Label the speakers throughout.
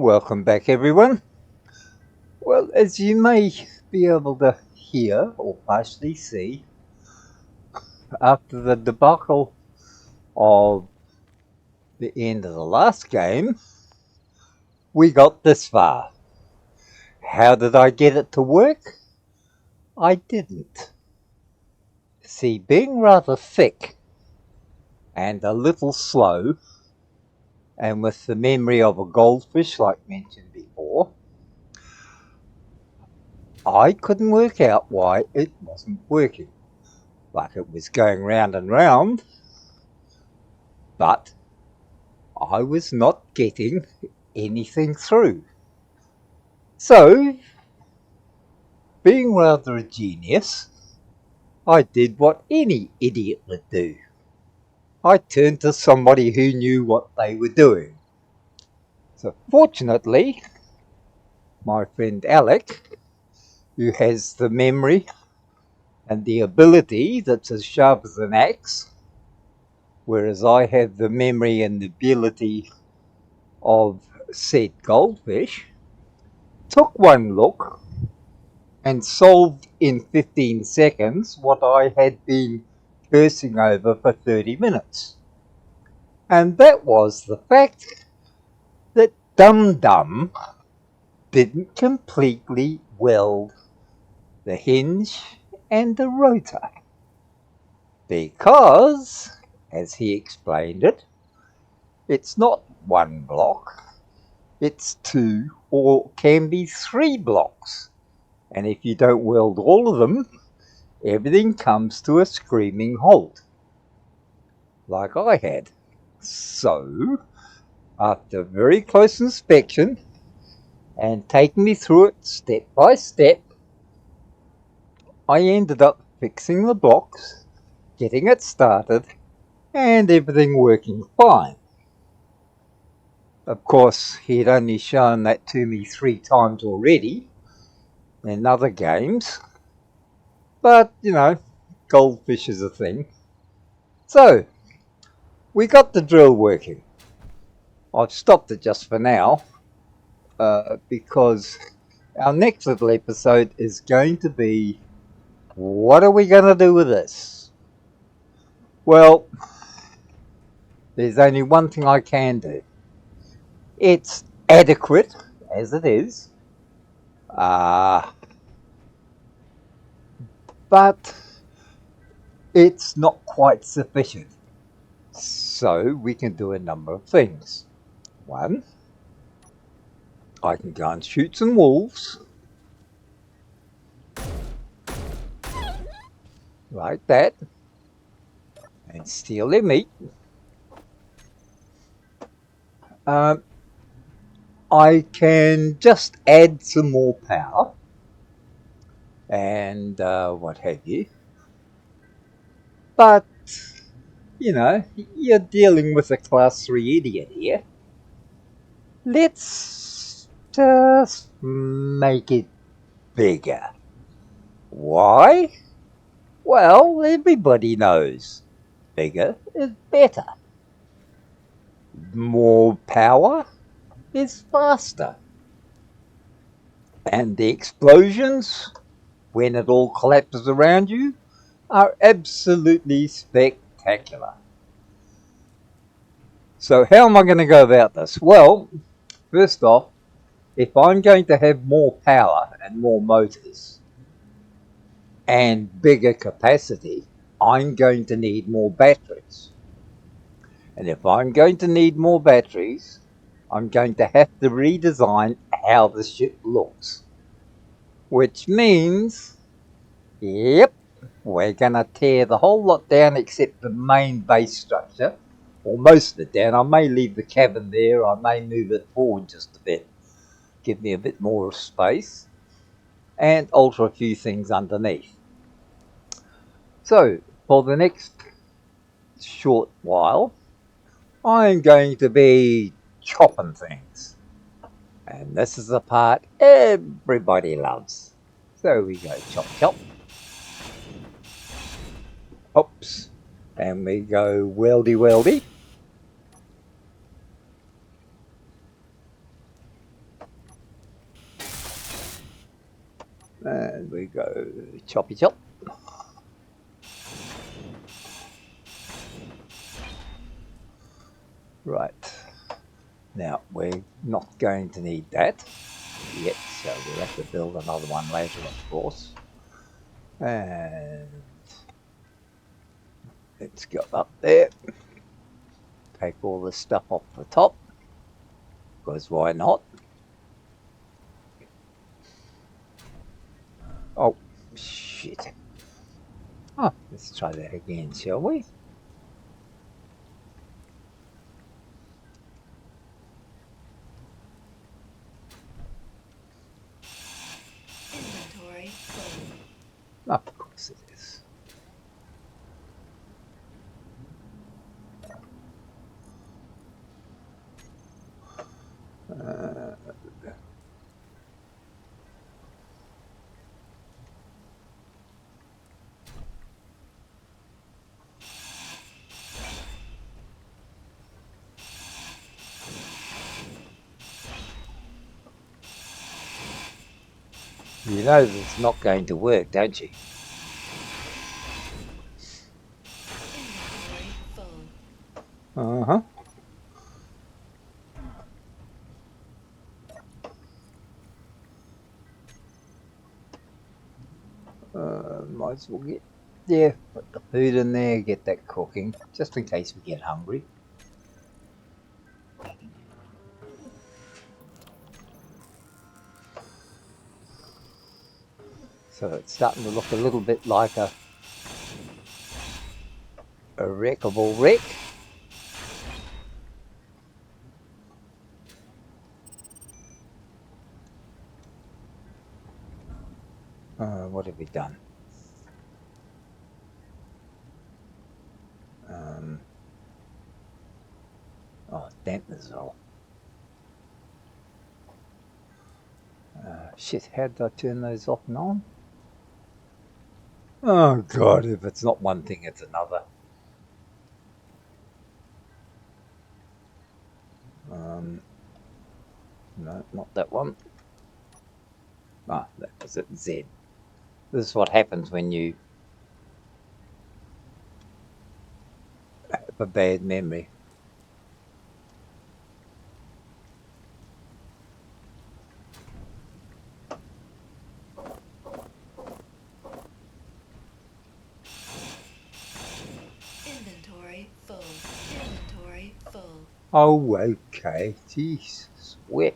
Speaker 1: Welcome back, everyone. Well, as you may be able to hear or partially see, after the debacle of the end of the last game, we got this far. How did I get it to work? I didn't. See, being rather thick and a little slow, and with the memory of a goldfish like mentioned before, I couldn't work out why it wasn't working. Like it was going round and round, but I was not getting anything through. So, being rather a genius, I did what any idiot would do. I turned to somebody who knew what they were doing. So fortunately, my friend Alec, who has the memory and the ability that's as sharp as an axe, whereas I have the memory and the ability of said goldfish, took one look and solved in 15 seconds what I had been cursing over for 30 minutes. And that was the fact that Dum Dum didn't completely weld the hinge and the rotor. Because, as he explained it, it's not one block, it's two or can be three blocks. And if you don't weld all of them, everything comes to a screaming halt, like I had. So, after very close inspection and taking me through it step by step, I ended up fixing the blocks, getting it started, and everything working fine. Of course, he'd only shown that to me 3 times already in other games, but, you know, goldfish is a thing. So, we got the drill working. I've stopped it just for now, because our next little episode is going to be, what are we going to do with this? Well, there's only one thing I can do. It's adequate, as it is, but it's not quite sufficient. So we can do a number of things. One, I can go and shoot some wolves, like that, and steal their meat. I can just add some more power and what have you. But, you know, you're dealing with a class 3 idiot here. Let's just make it bigger. Why? Well, everybody knows bigger is better. More power is faster. And the explosions, when it all collapses around you, are absolutely spectacular. So how am I going to go about this? Well, first off, if I'm going to have more power and more motors and bigger capacity, I'm going to need more batteries. And if I'm going to need more batteries, I'm going to have to redesign how the ship looks. Which means, yep, we're going to tear the whole lot down except the main base structure, or most of it down. I may leave the cabin there, I may move it forward just a bit, give me a bit more space, and alter a few things underneath. So, for the next short while, I'm going to be chopping things. And this is the part everybody loves. So we go chop chop. Oops. And we go weldy weldy. And we go choppy chop. Right. Now, we're not going to need that yet, so we'll have to build another one later, of course. And let's go up there. Take all this stuff off the top, because why not? Oh, shit. Oh, let's try that again, shall we?
Speaker 2: Inventory full.
Speaker 1: Of course it is. You know it's not going to work, don't you?
Speaker 2: Inventory full.
Speaker 1: Uh-huh. Might as well get, yeah, put the food in there, get that cooking, just in case we get hungry. So it's starting to look a little bit like a wreckable wreck. What have we done? Oh, dampness off. Shit, how did I turn those off and on? Oh god, if it's not one thing, it's another. No, not that one. Ah, that was it, Z. This is what happens when you have a bad memory.
Speaker 2: Inventory full. Inventory full.
Speaker 1: Oh, okay. Jeez, sweat.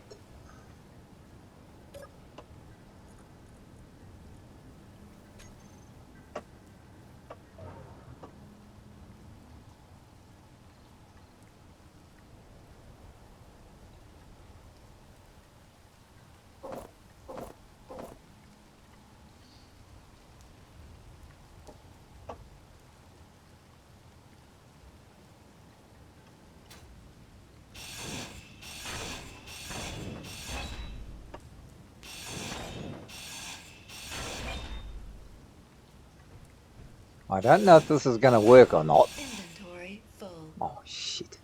Speaker 1: I don't know if this is going to work or not.
Speaker 2: Inventory full.
Speaker 1: Oh, shit.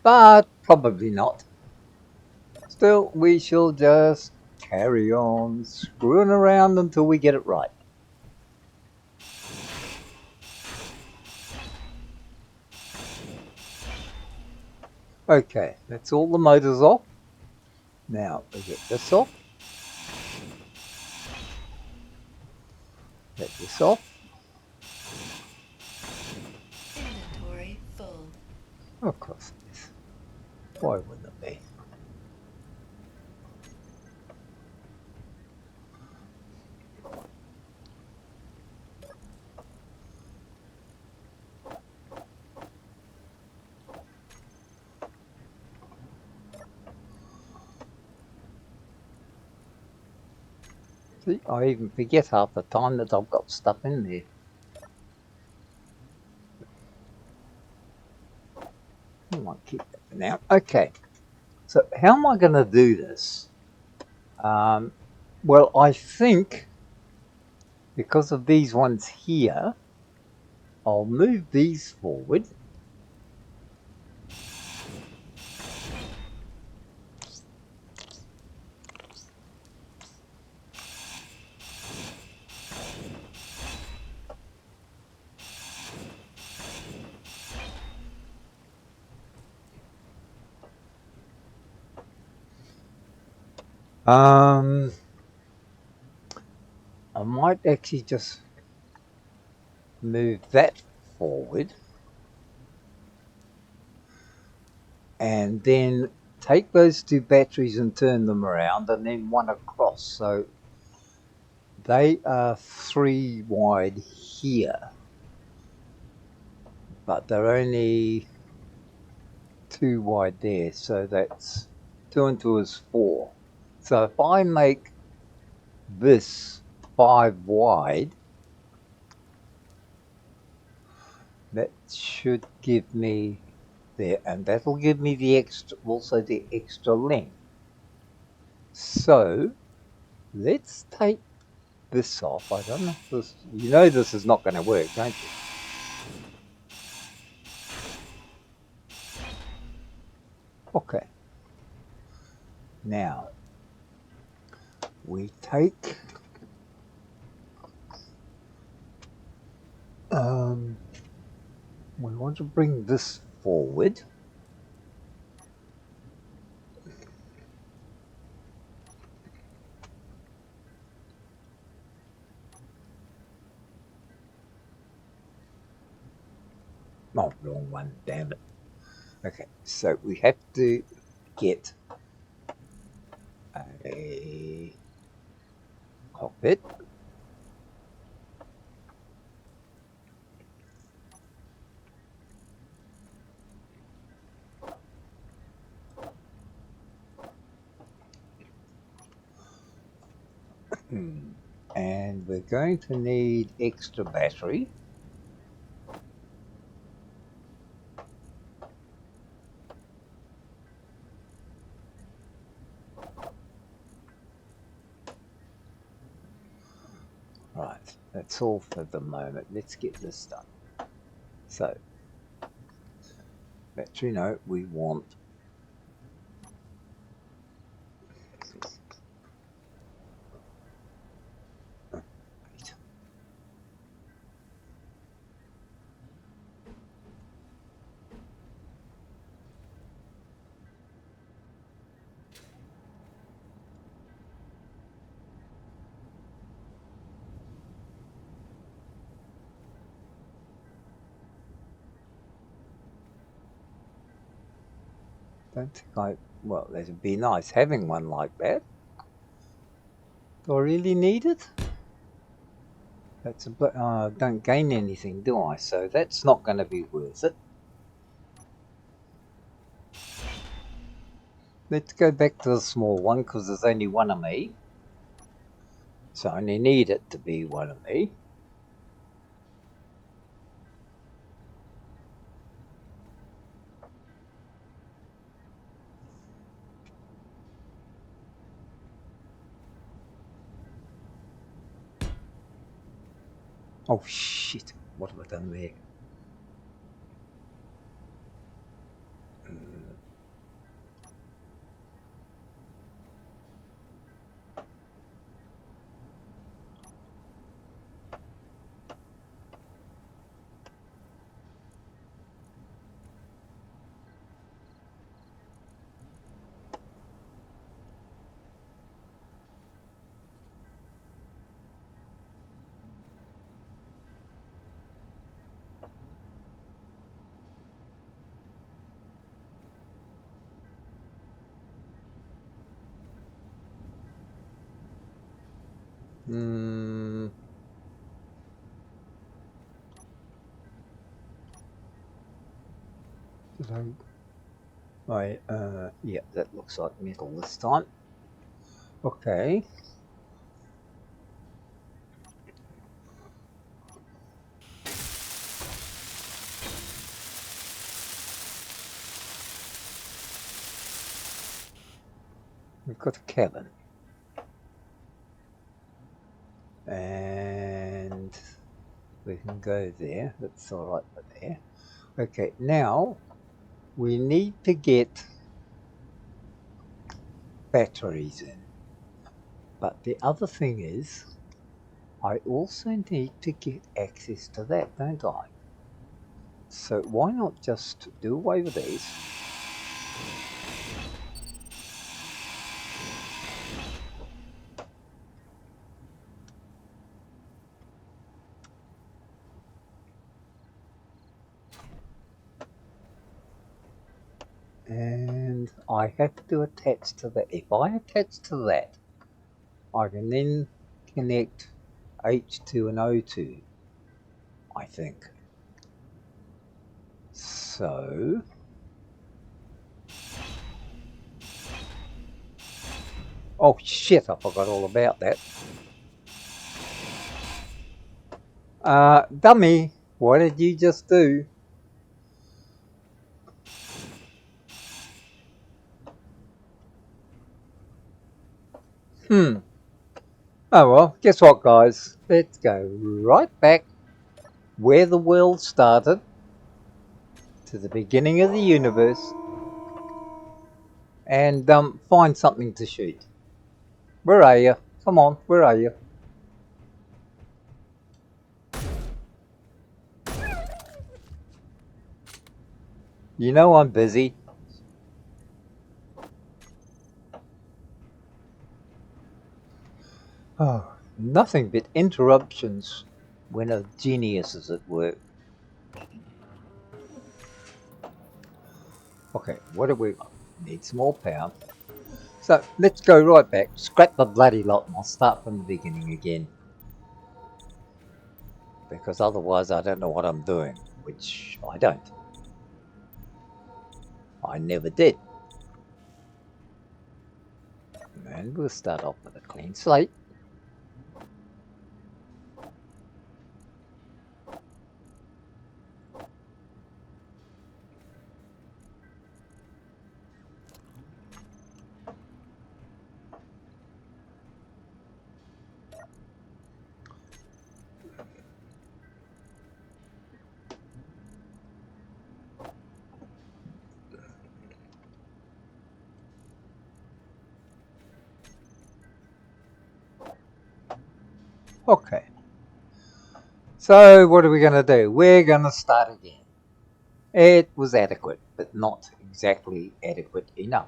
Speaker 1: But probably not. Still, we shall just carry on screwing around until we get it right. Okay, that's all the motors off. Now we get this off. Get this off.
Speaker 2: Inventory full.
Speaker 1: Of course it is. Why wouldn't it be? See, I even forget half the time that I've got stuff in there. I might keep that for now. Okay, so how am I going to do this? Well, I think because of these ones here, I'll move these forward. I might actually just move that forward and then take those two batteries and turn them around and then one across. So they are 3 wide here, but they're only 2 wide there. So that's 2 and 2 is 4. So if I make this 5 wide, that should give me there, and that'll give me the extra, also the extra length. So let's take this off. I don't know if this, you know, this is not going to work, don't you? Okay. Now we take we want to bring this forward. Oh, wrong one, damn it. Okay, so we have to get a cockpit. And we're going to need extra battery. Right, that's all for the moment. Let's get this done. So, battery note, we want wait. Don't think I, well, it'd be nice having one like that. Do I really need it? That's a bit, don't gain anything, do I? So that's not going to be worth it. Let's go back to the small one because there's only one of me. So I only need it to be one of me. Oh shit, what have I done there? Hmm. Did yeah, that looks like metal this time. Okay. We've got a cabin. And we can go there. That's all right for there. Okay, now we need to get batteries in. But the other thing is, I also need to get access to that, don't I? So why not just do away with these? And I have to attach to that. If I attach to that, I can then connect H2 and O2, I think. So, oh shit, I forgot all about that. Dummy, what did you just do? Oh well, guess what, guys? Let's go right back where the world started to the beginning of the universe and find something to shoot. Where are you? Come on, where are you? You know I'm busy. Oh, nothing but interruptions when a genius is at work. Okay, what do we need? Some more power. So let's go right back. Scrap the bloody lot and I'll start from the beginning again. Because otherwise I don't know what I'm doing, which I don't. I never did. And we'll start off with a clean slate. Okay. So what are we going to do? We're going to start again. It was adequate, but not exactly adequate enough.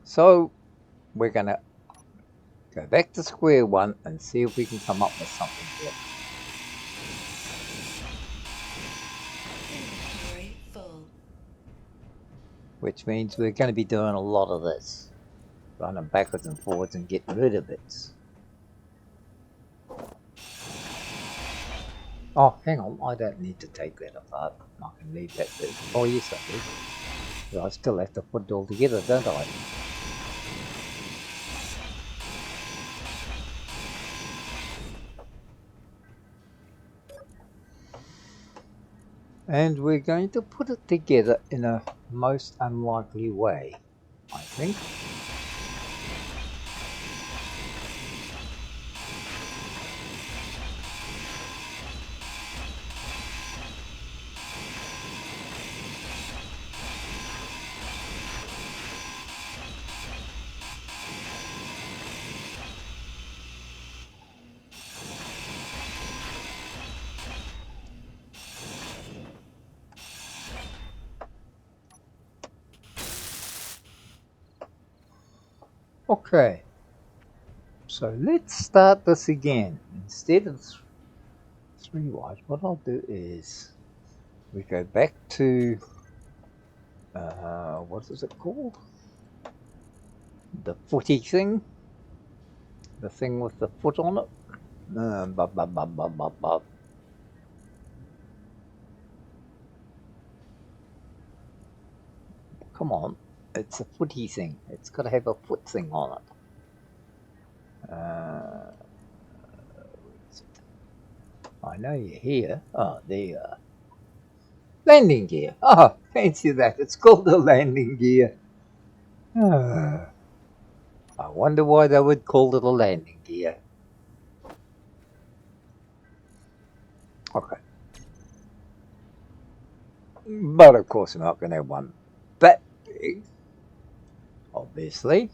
Speaker 1: So we're going to go back to square one and see if we can come up with something here.
Speaker 2: Inventory full.
Speaker 1: Which means we're going to be doing a lot of this. Running backwards and forwards and getting rid of bits. Oh, hang on, I don't need to take that apart. I can leave that there. Oh yes I do. But I still have to put it all together, don't I? And we're going to put it together in a most unlikely way, I think. Okay, so let's start this again. Instead of three wide, what I'll do is we go back to what is it called? The footy thing, the thing with the foot on it. Bub, bub, bub, bub, bub, bub. Come on, it's a footy thing. It's got to have a foot thing on it. I know you're here. Oh, there you are. Landing gear. Oh, fancy that. It's called a landing gear. I wonder why they would call it a landing gear. Okay. But of course, I'm not going to have one that big, obviously.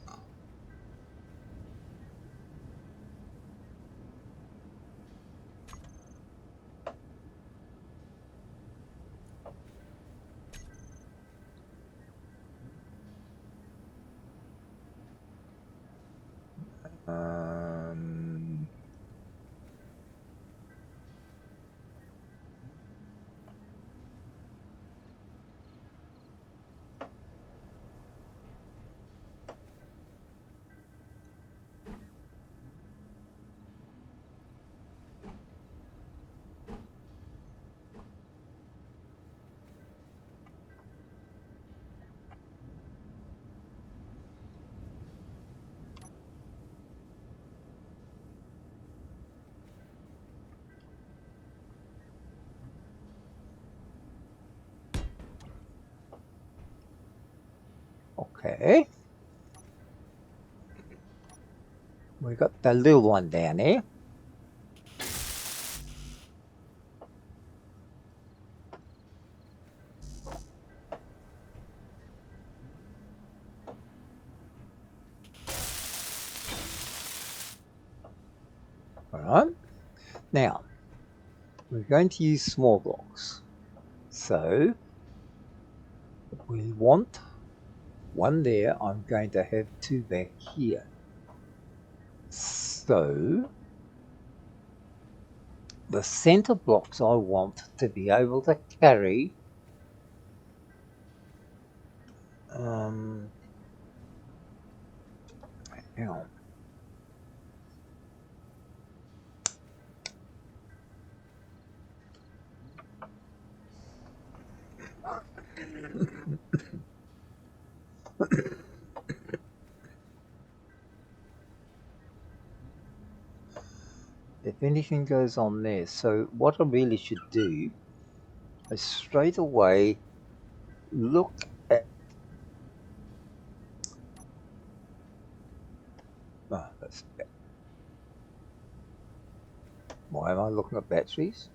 Speaker 1: Um, Okay. We got the little one down here. Alright. Now, we're going to use small blocks. So, we want one there. I'm going to have two back here. So, the center blocks I want to be able to carry hang on. If anything goes on there, so what I really should do is straight away look at that's why am I looking at batteries?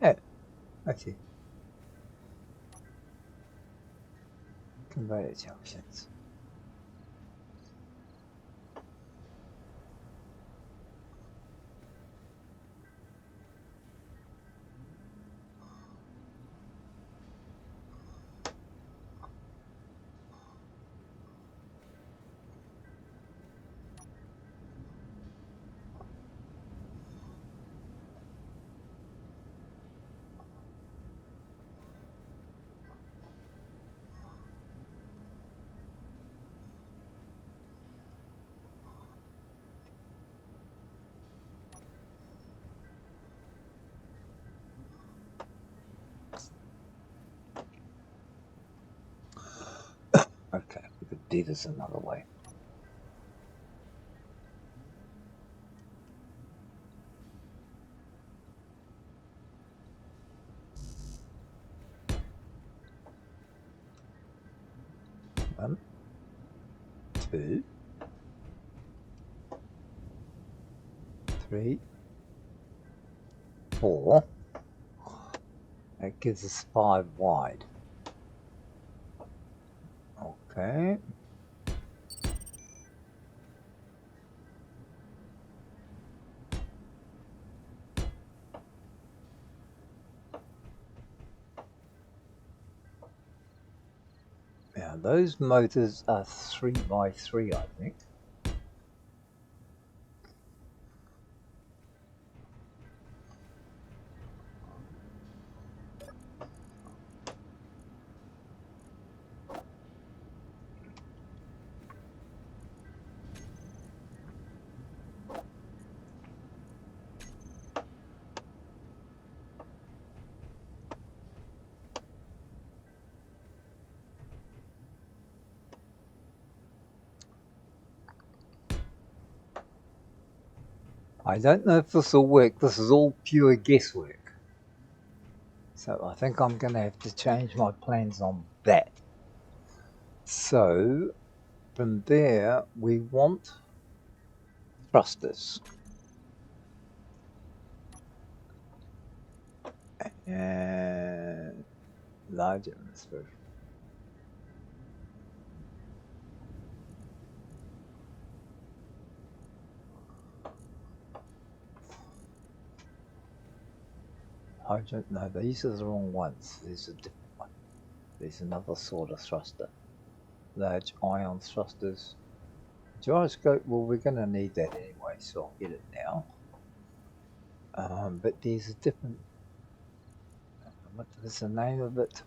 Speaker 1: Oh, okay. Conveyor junctions. Okay, we could do this another way. One, two, three, four. That gives us 5 wide. Okay. Now those motors are 3x3, I think. I don't know if this will work. This is all pure guesswork. So I think I'm going to have to change my plans on that. So from there, we want thrusters. And large atmosphere. I don't know, these are the wrong ones. There's a different one. There's another sort of thruster. Large ion thrusters. Gyroscope, well, we're going to need that anyway, so I'll get it now. But there's a different. What is the name of it?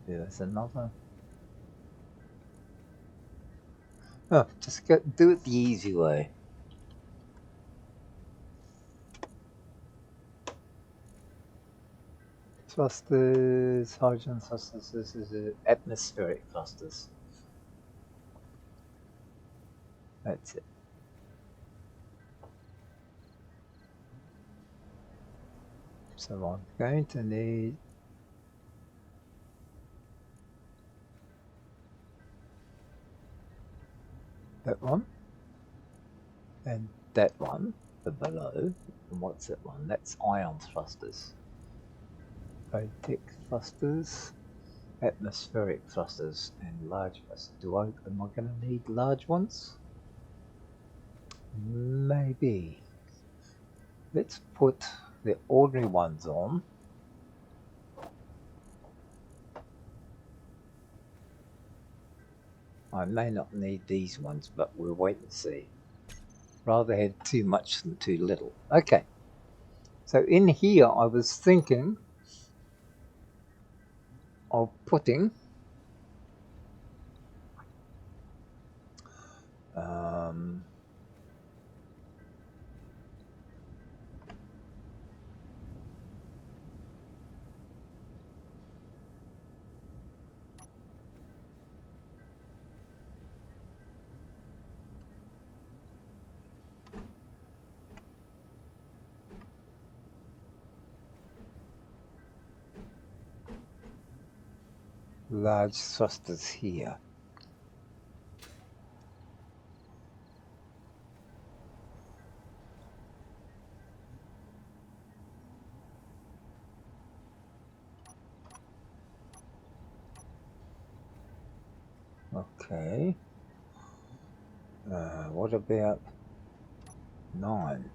Speaker 1: Yeah, there's another. Oh, just do it the easy way. thrusters, hydrogen thrusters, this is atmospheric thrusters. That's it. So I'm going to need that one and that one for below. And what's that one? That's ion thrusters. Basic thrusters, atmospheric thrusters, and large thrusters. Am I going to need large ones? Maybe. Let's put the ordinary ones on. I may not need these ones, but we'll wait and see. Rather have too much than too little. Okay. So in here, I was thinking of putting large thrusters here. Okay. What about 9?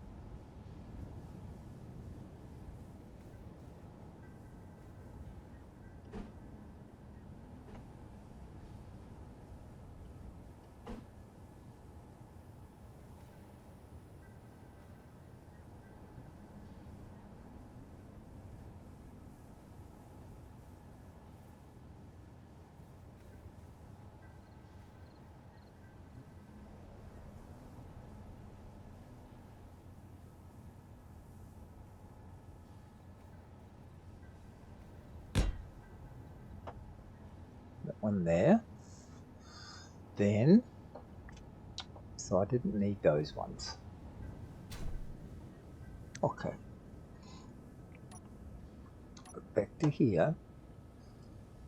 Speaker 1: That one there. Then, so I didn't need those ones. Okay. Back to here.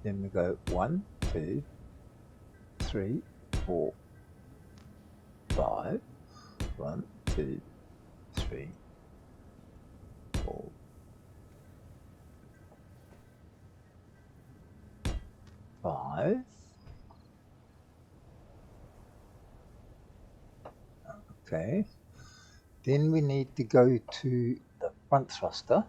Speaker 1: Then we go 1, 2, 3, 4, 5. 1, 2, 3, 4, 5. Okay. Then we need to go to the front thruster.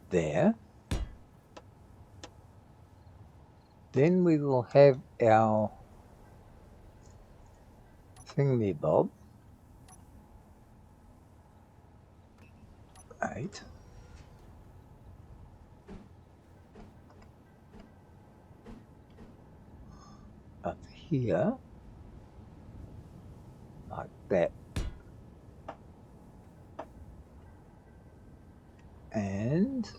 Speaker 1: There. Then we will have our thingy-bob. 8. Up here. Like that. And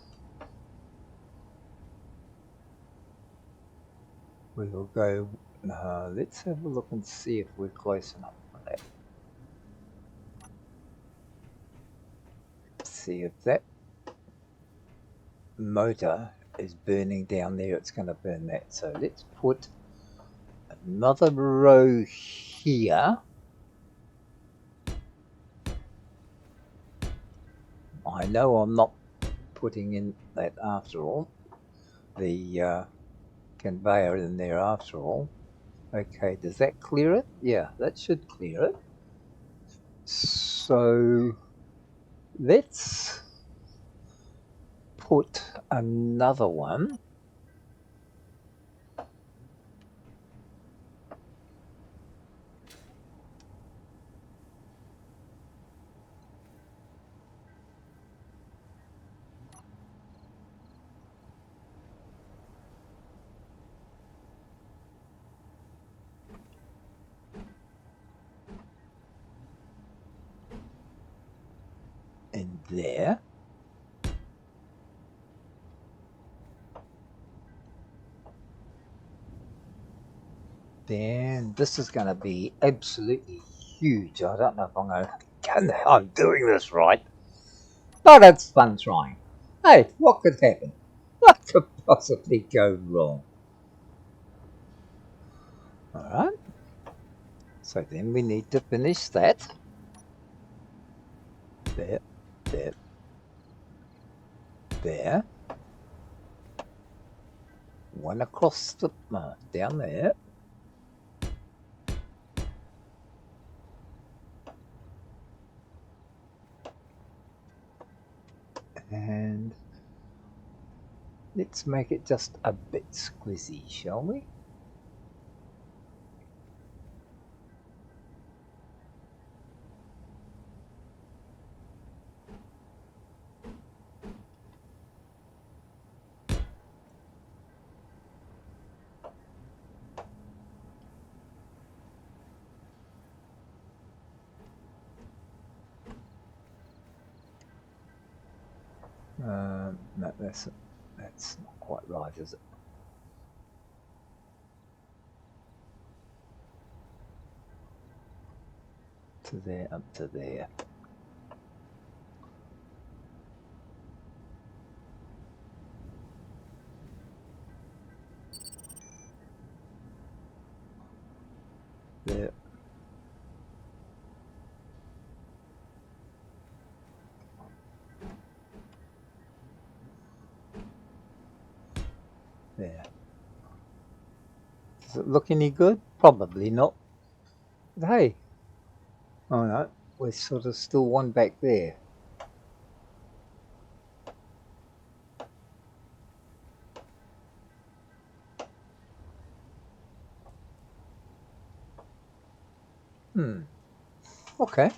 Speaker 1: we will go, let's have a look and see if we're close enough for that. See if that motor is burning down there, it's going to burn that. So let's put another row here. I know I'm not putting in that after all, the conveyor in there after all. Okay, does that clear it? Yeah, that should clear it. So let's put another one in there. Then this is going to be absolutely huge. I don't know if I'm doing this right, but it's fun trying. Hey, what could happen? What could possibly go wrong? All right. So then we need to finish that. There, there, there. One across the down there. And let's make it just a bit squizzy, shall we? No, that's not quite right, is it? To there, up to there. There. There. Does it look any good? Probably not. But hey, oh no, we're sort of still one back there. Okay.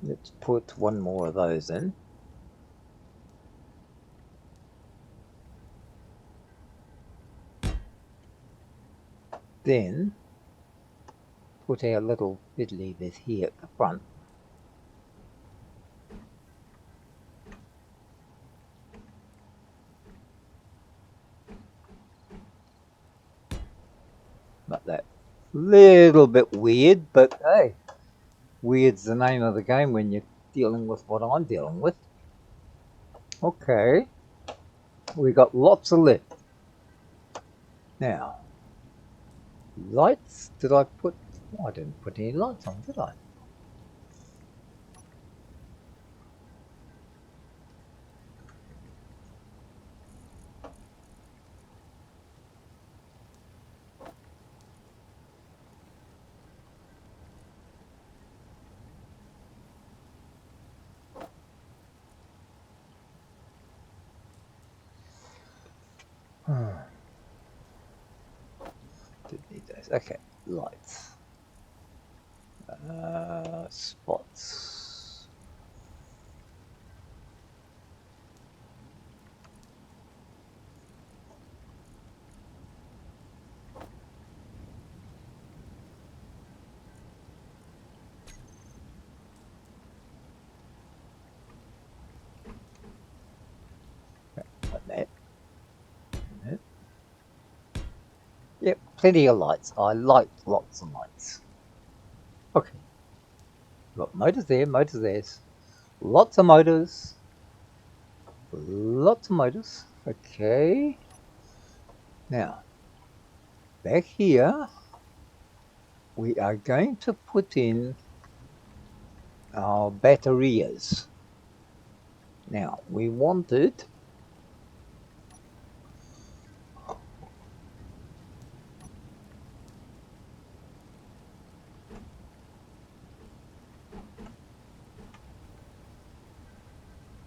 Speaker 1: Let's put one more of those in. Then put our little fiddly bit here at the front. Like that. Little bit weird, but hey, weird's the name of the game when you're dealing with what I'm dealing with. Okay, we got lots of left. Now, lights, did I put, I didn't put any lights on, did I? Didn't need those. Okay, lights. Spots. Like that. Yep, plenty of lights. I like lots of lights. Okay. Got motors there, motors there. Lots of motors. Lots of motors. Okay. Now, back here, we are going to put in our batteries. Now, we wanted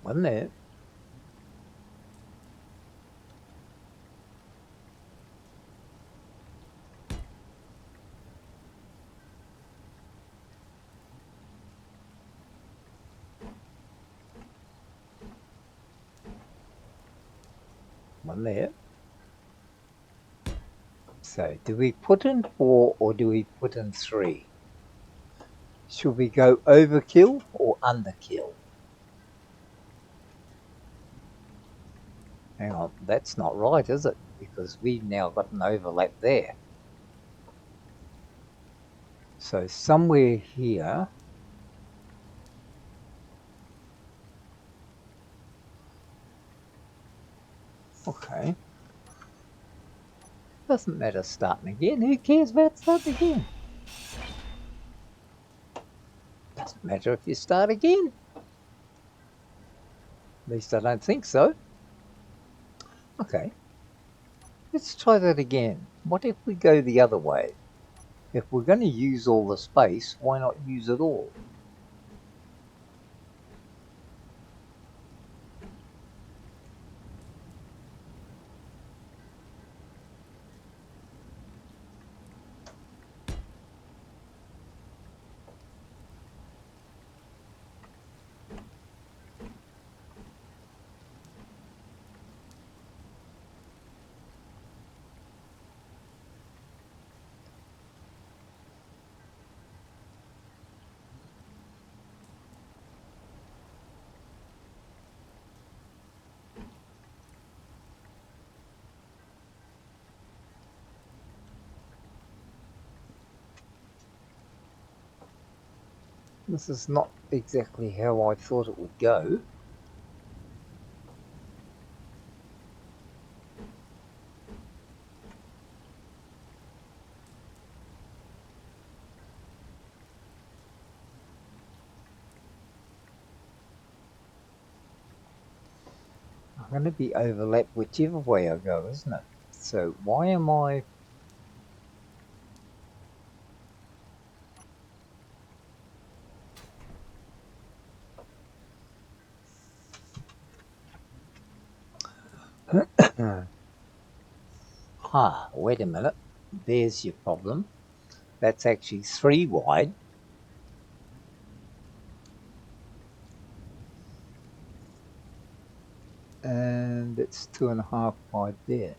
Speaker 1: One there. One there. So, do we put in 4 or do we put in 3? Should we go overkill or underkill? Hang on, that's not right, is it? Because we've now got an overlap there. So somewhere here, okay. Doesn't matter starting again. Who cares about starting again? Doesn't matter if you start again. At least I don't think so. Okay, let's try that again. What if we go the other way? If we're going to use all the space, why not use it all? This is not exactly how I thought it would go. I'm going to be overlapped whichever way I go, isn't it? So why am I... wait a minute. There's your problem. That's actually 3 wide. And it's 2.5 wide there.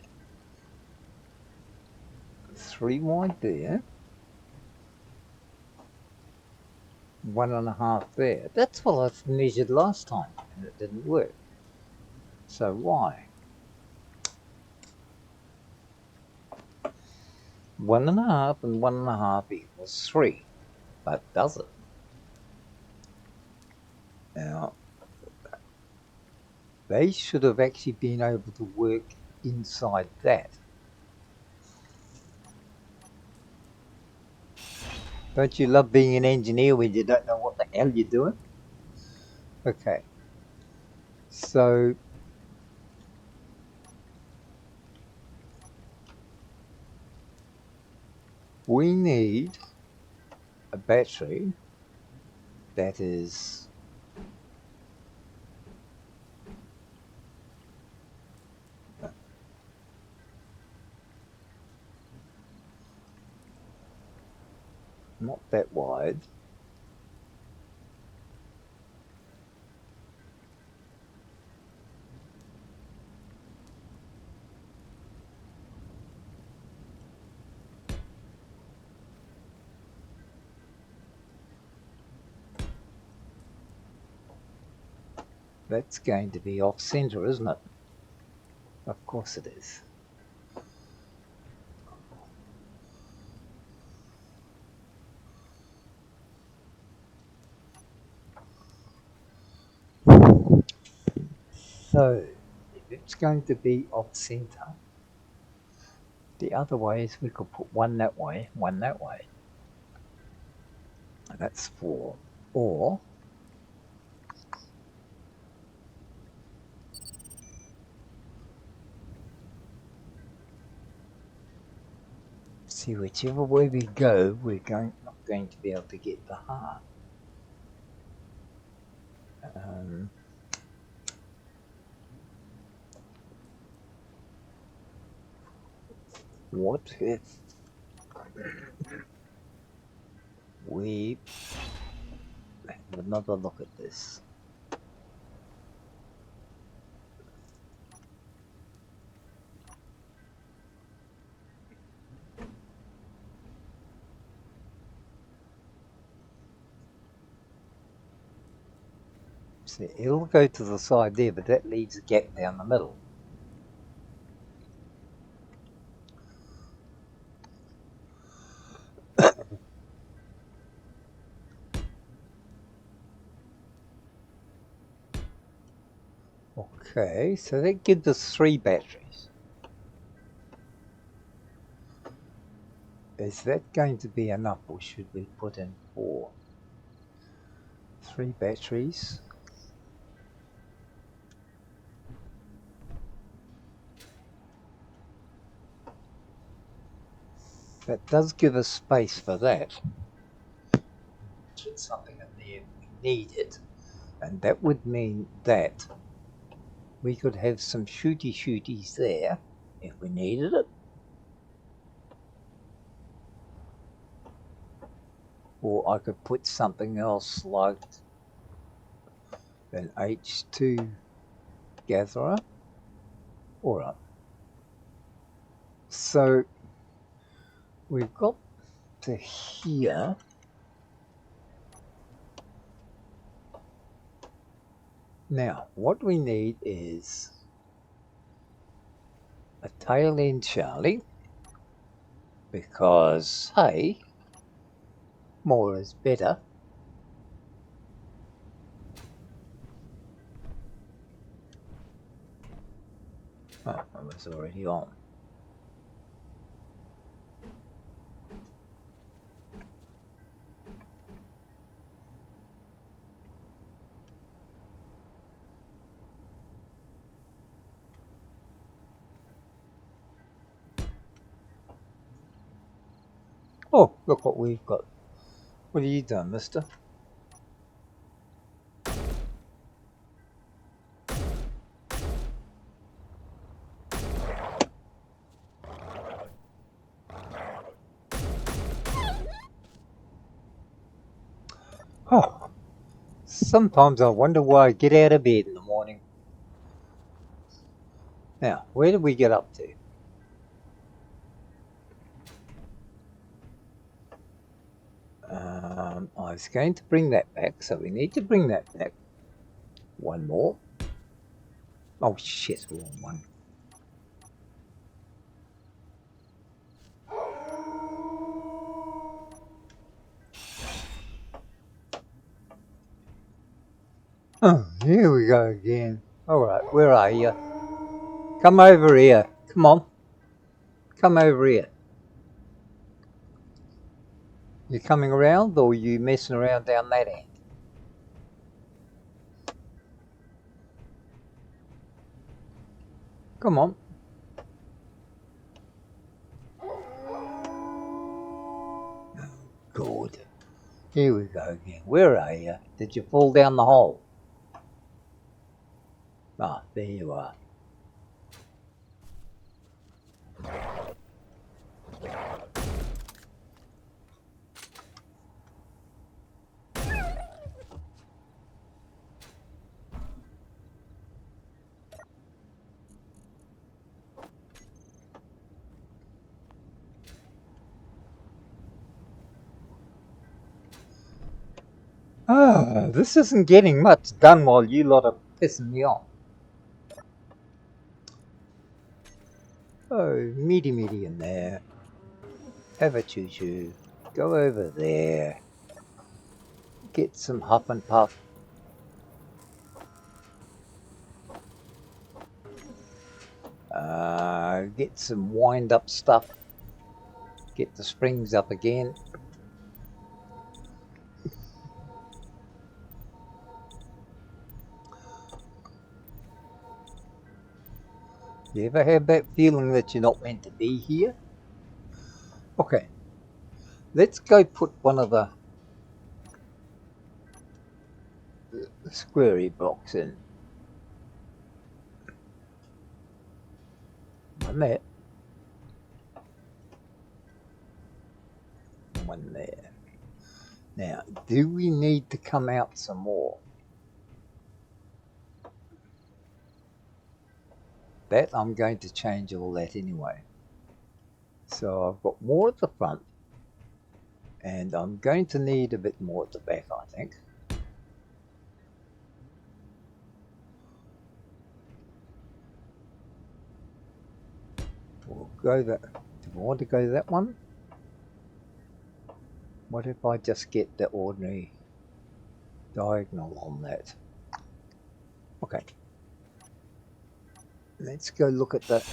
Speaker 1: 3 wide there. 1.5 there. That's what I measured last time, and it didn't work. So why? 1.5 and 1.5 equals 3. But does it? Now, they should have actually been able to work inside that. Don't you love being an engineer when you don't know what the hell you're doing? Okay. So we need a battery that is not that wide. That's going to be off center, isn't it? Of course it is. So if it's going to be off center, the other way is we could put one that way, one that way. That's 4. Or see, whichever way we go, we're not going to be able to get the heart. What if we have another look at this? See, it'll go to the side there, but that leaves a gap down the middle. Okay, so that gives us 3 batteries. Is that going to be enough, or should we put in 4? 3 batteries. That does give us space for that. Put something in there if we need it, and that would mean that we could have some shooties there if we needed it. Or I could put something else like an H2 gatherer. Alright. So we've got to here. Now, what we need is a tail end Charlie, because, hey, more is better. Oh, I was already on. Oh, look what we've got. What have you done, mister? Oh, sometimes I wonder why I get out of bed in the morning. Now, where did we get up to? I was going to bring that back, so we need to bring that back. One more. Oh shit, wrong one. Oh, here we go again. Alright, where are you? Come over here. Come on. Come over here. You coming around, or you messing around down that end? Come on. Good. Here we go again. Where are you? Did you fall down the hole? Ah, there you are. Ah, this isn't getting much done while you lot are pissing me off. Oh, meaty in there. Have a choo-choo. Go over there. Get some huff and puff. Get some wind up stuff. Get the springs up again. You ever have that feeling that you're not meant to be here? Okay, let's go put one of the squarey blocks in. On that. one there. Now, do we need to come out some more? That I'm going to change all that anyway. So I've got more at the front, and I'm going to need a bit more at the back, I think. We'll go that. Do we want to go that one? What if I just get the ordinary diagonal on that? Okay. Let's go look at the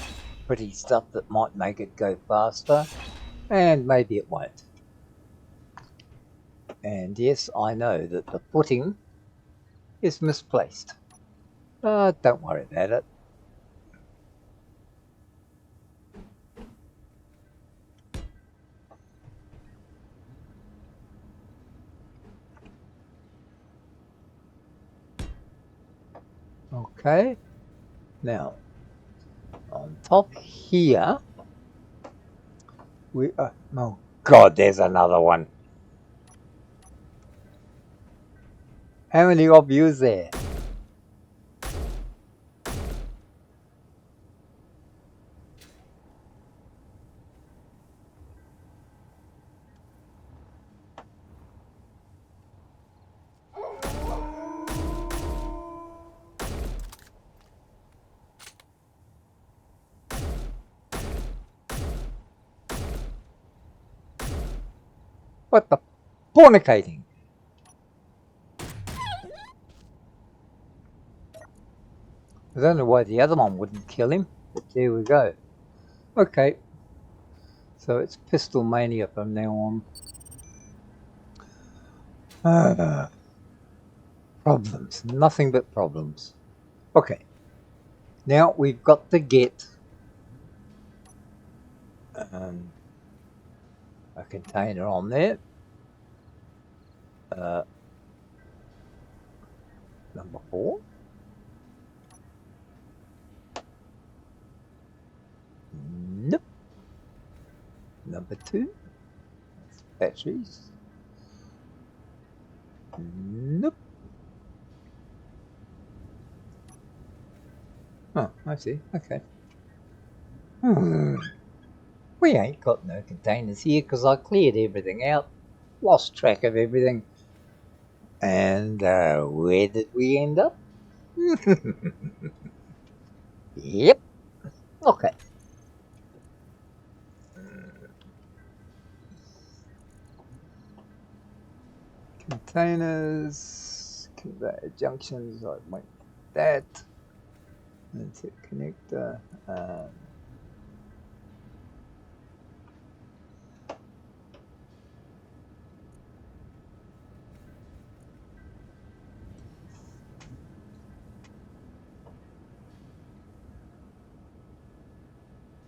Speaker 1: pretty stuff that might make it go faster, and maybe it won't. And yes, I know that the footing is misplaced. Don't worry about it. Okay, now on top here, we are. Oh God, there's another one. How many of you is there? What the fornicating? I don't know why the other one wouldn't kill him, but there we go. Okay, so it's pistol mania from now on. Problems, nothing but problems. Okay, now we've got to get a container on there. Number 4. Nope. Number 2. Batteries. Nope. Oh, I see. Okay. We ain't got no containers here because I cleared everything out, lost track of everything. And where did we end up? Yep. Okay. Containers, conveyor junctions, I went with that. That's a connector.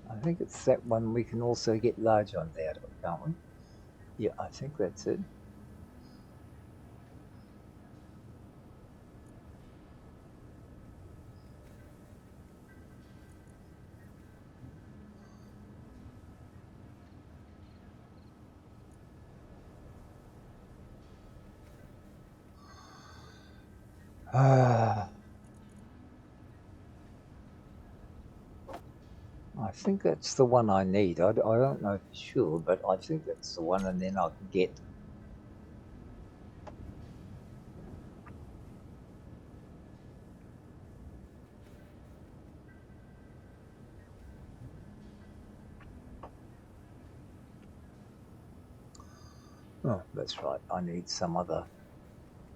Speaker 1: I think it's that one we can also get large ones out of, can't we? Yeah, I think that's it. I think that's the one I need. I don't know for sure, but I think that's the one, and then I can get. Oh, that's right. I need some other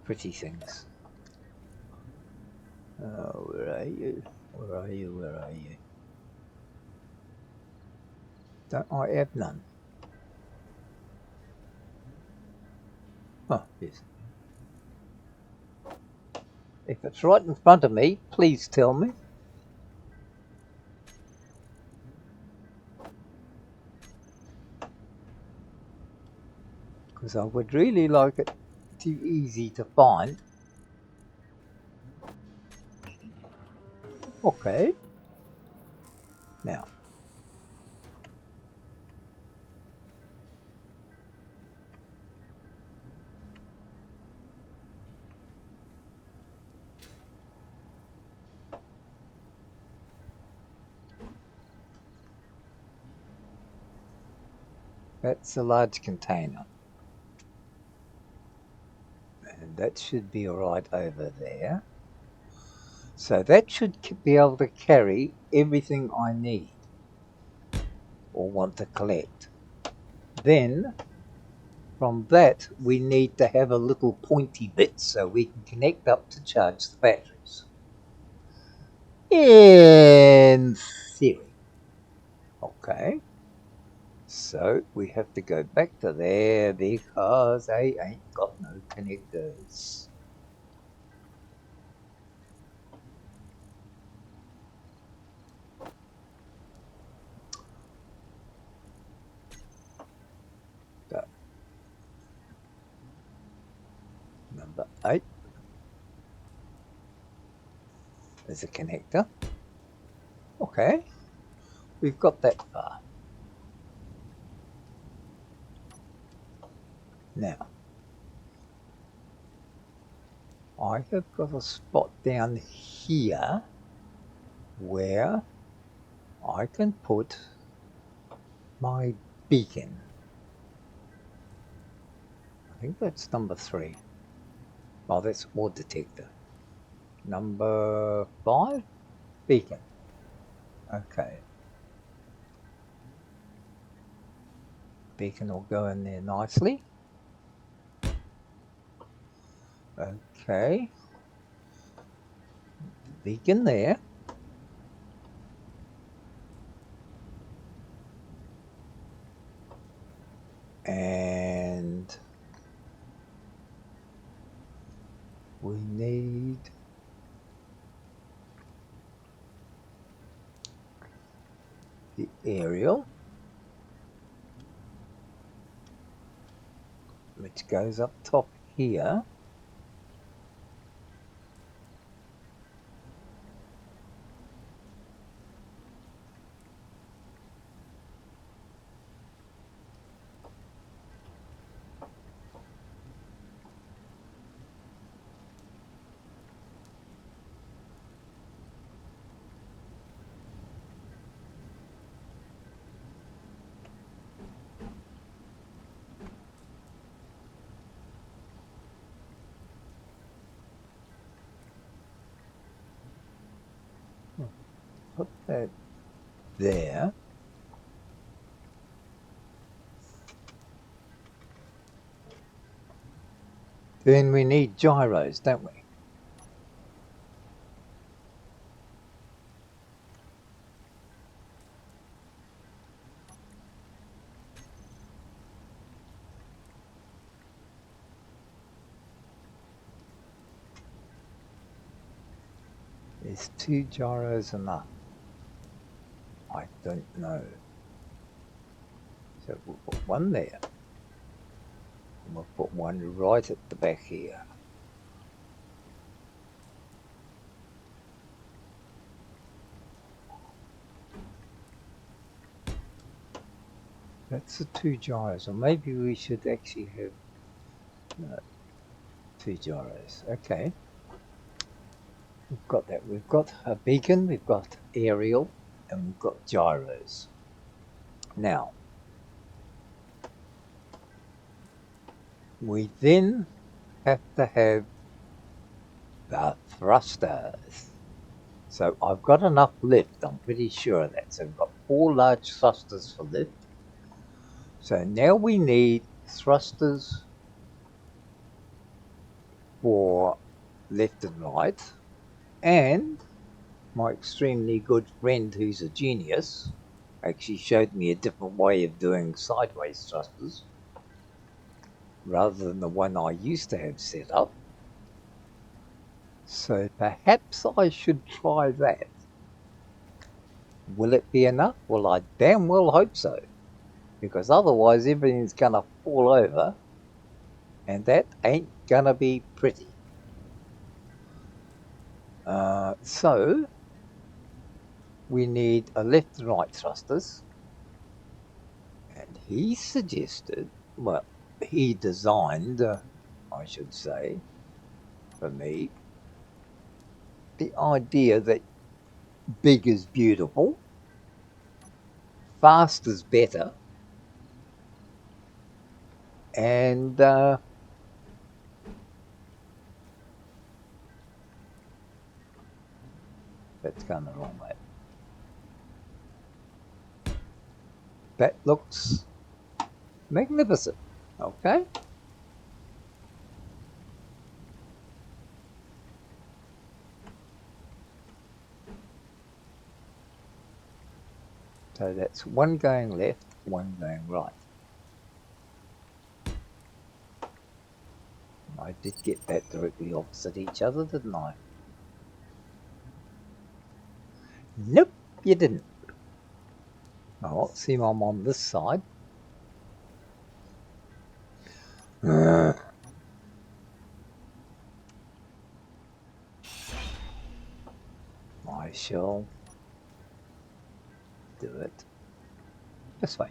Speaker 1: pretty things. Where are you? Where are you? Where are you? Don't I have none? Oh, yes. If it's right in front of me, please tell me. Because I would really like it too easy to find. Okay. Now. That's a large container. And that should be right over there. So that should be able to carry everything I need or want to collect. Then from that we need to have a little pointy bit so we can connect up to charge the batteries. In theory. Okay. So we have to go back to there because I ain't got no connectors. So, number 8 is a connector. Okay, we've got that far. Now, I have got a spot down here where I can put my beacon. I think that's number 3. Oh, that's ore detector. Number 5, beacon. Okay. Beacon will go in there nicely. Okay. Beacon there. And we need the aerial, which goes up top here. Put that there. Then we need gyros, don't we? Is 2 gyros enough? I don't know. So we'll put one there. And we'll put one right at the back here. That's the 2 gyros. Or maybe we should actually have 2 gyros. Okay. We've got that. We've got a beacon, we've got aerial, and we've got gyros. Now, we then have to have the thrusters. So I've got enough lift, I'm pretty sure of that. So we've got 4 large thrusters for lift. So now we need thrusters for left and right. And my extremely good friend who's a genius actually showed me a different way of doing sideways thrusters rather than the one I used to have set up. So perhaps I should try that. Will it be enough? Well, I damn well hope so, because otherwise everything's gonna fall over and that ain't gonna be pretty. So we need a left and right thrusters, and he suggested, well, he designed, I should say, for me, the idea that big is beautiful, fast is better, And that's going the wrong way. That looks magnificent. Okay. So that's one going left, one going right. I did get that directly opposite each other, didn't I? Nope, you didn't. Oh, see, I'm on this side. I shall do it this way.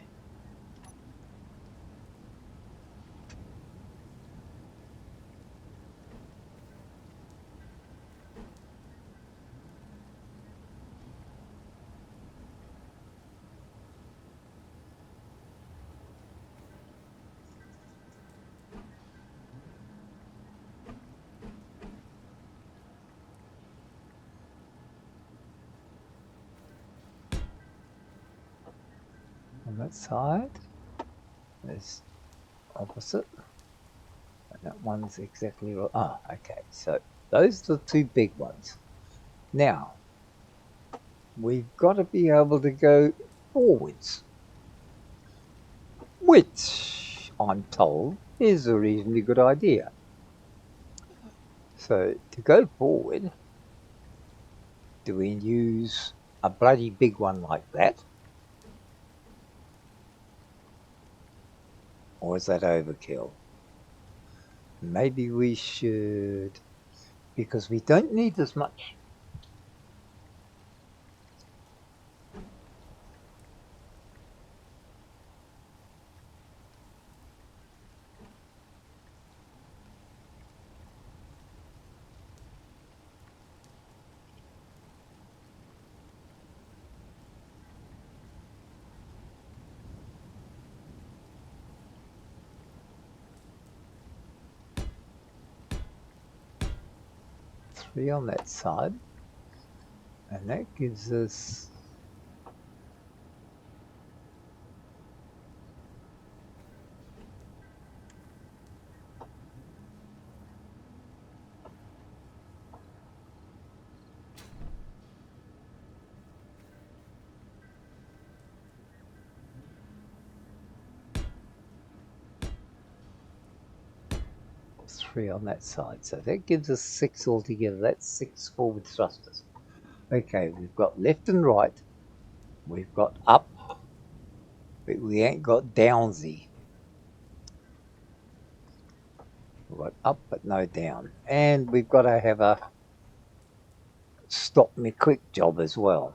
Speaker 1: On that side is opposite. And that one's exactly right. Ah, okay. So those are the two big ones. Now, we've got to be able to go forwards, which I'm told is a reasonably good idea. So to go forward, do we use a bloody big one like that? Or is that overkill? Maybe we should, because we don't need as much. Three on that side, and that gives us three on that side. So that gives us six altogether. That's six forward thrusters. Okay, we've got left and right. We've got up, but we ain't got downsy. We've got up, but no down. And we've got to have a stop me quick job as well.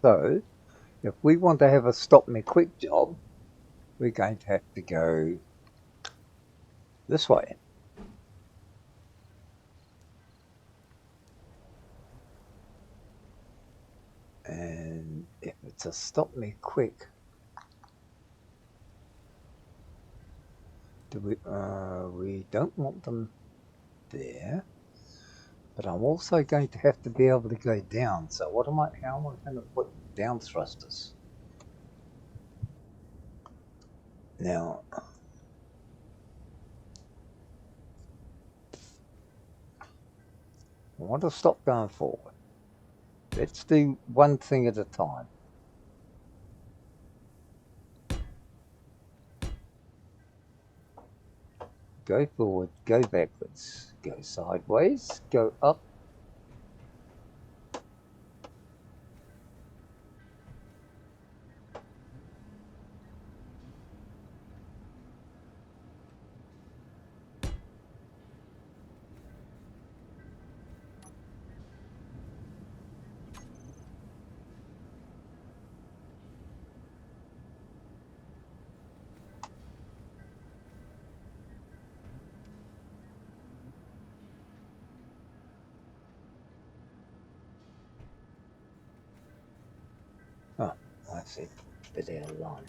Speaker 1: So if we want to have a stop me quick job, we're going to have to go this way. And if it's a stop me quick, we don't want them there, but I'm also going to have to be able to go down. So how am I going to put down thrusters? Now, I want to stop going forward. Let's do one thing at a time. Go forward, go backwards, go sideways, go up. Oh, I see. Bit out of line.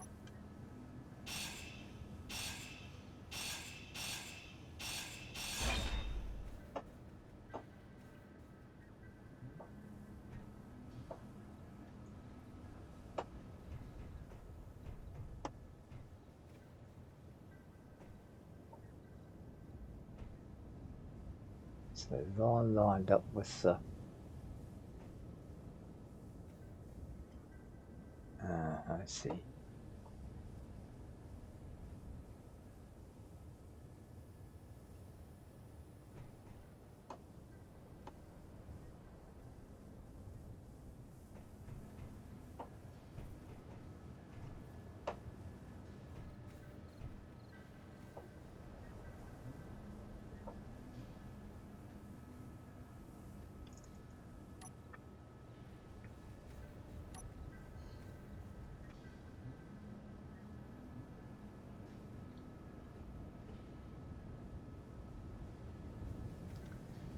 Speaker 1: So they're lined up with the I see.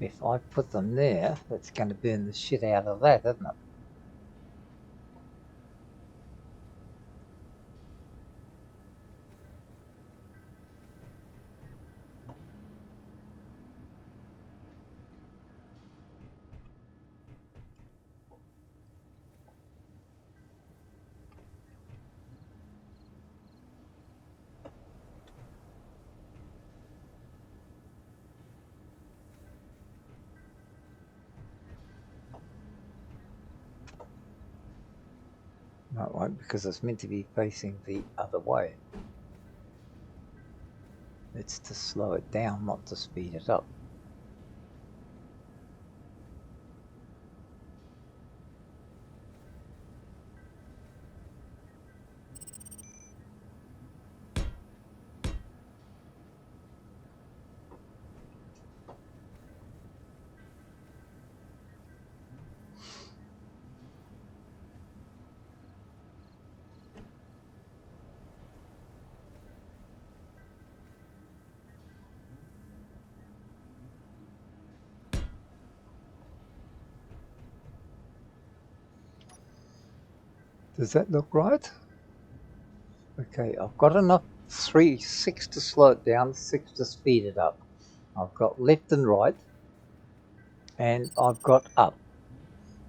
Speaker 1: If I put them there, that's going to burn the shit out of that, isn't it? No, it won't, because it's meant to be facing the other way. It's to slow it down, not to speed it up. Does that look right? Okay, I've got enough 6 to slow it down, 6 to speed it up. I've got left and right, and I've got up.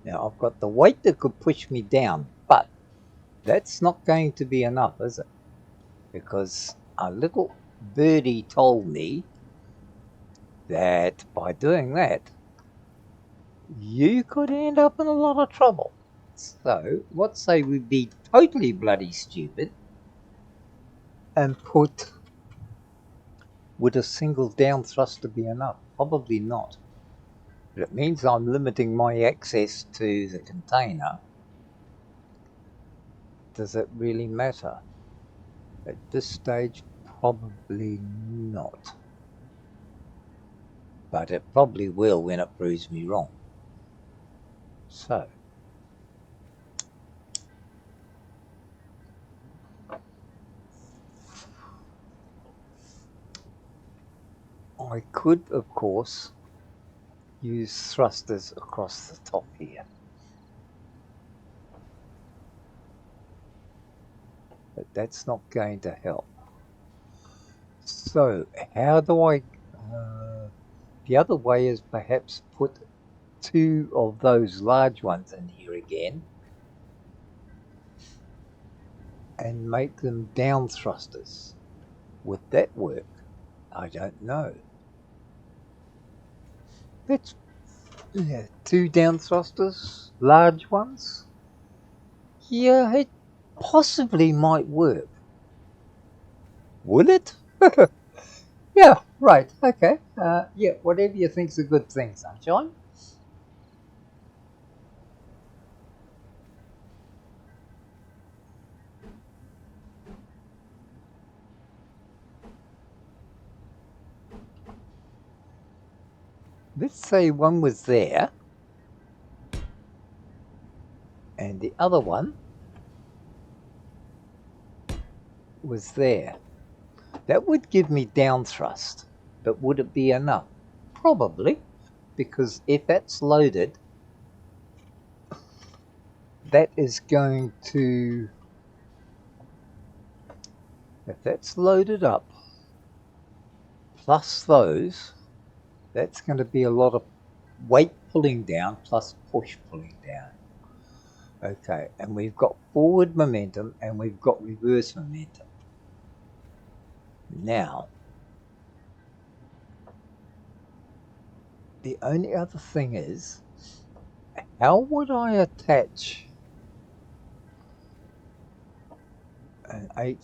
Speaker 1: Now I've got the weight that could push me down, but that's not going to be enough, is it? Because a little birdie told me that by doing that, you could end up in a lot of trouble. So, what say we be totally bloody stupid and put, would a single down thruster be enough? Probably not. But it means I'm limiting my access to the container. Does it really matter? At this stage, probably not. But it probably will when it proves me wrong. So, I could, of course, use thrusters across the top here. But that's not going to help. So, how do I... the other way is perhaps put 2 of those large ones in here again and make them down thrusters. Would that work? I don't know. That's 2 down thrusters, large ones. Yeah, it possibly might work. Would it? Yeah, right, okay. Yeah, whatever you think's a good thing, Sunshine. Let's say one was there and the other one was there. That would give me down thrust, but would it be enough? Probably, because if that's loaded, that is going to, if that's loaded up, plus those, that's going to be a lot of weight pulling down plus push pulling down. Okay, and we've got forward momentum and we've got reverse momentum. Now, the only other thing is, how would I attach an an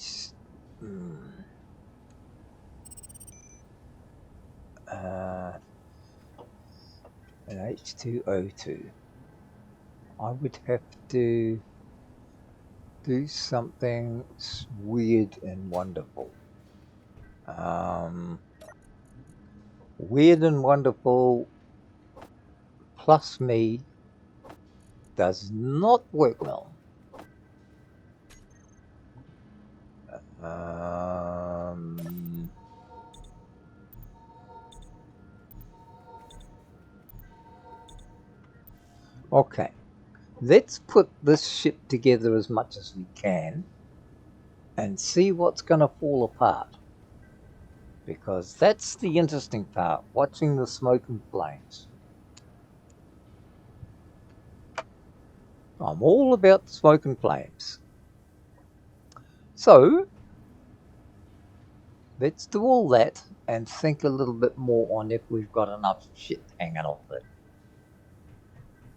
Speaker 1: H2O2? I would have to do something weird and wonderful. Weird and wonderful plus me does not work well. Okay, let's put this ship together as much as we can and see what's going to fall apart. Because that's the interesting part, watching the smoke and flames. I'm all about the smoke and flames. So, let's do all that and think a little bit more on if we've got enough shit hanging off it.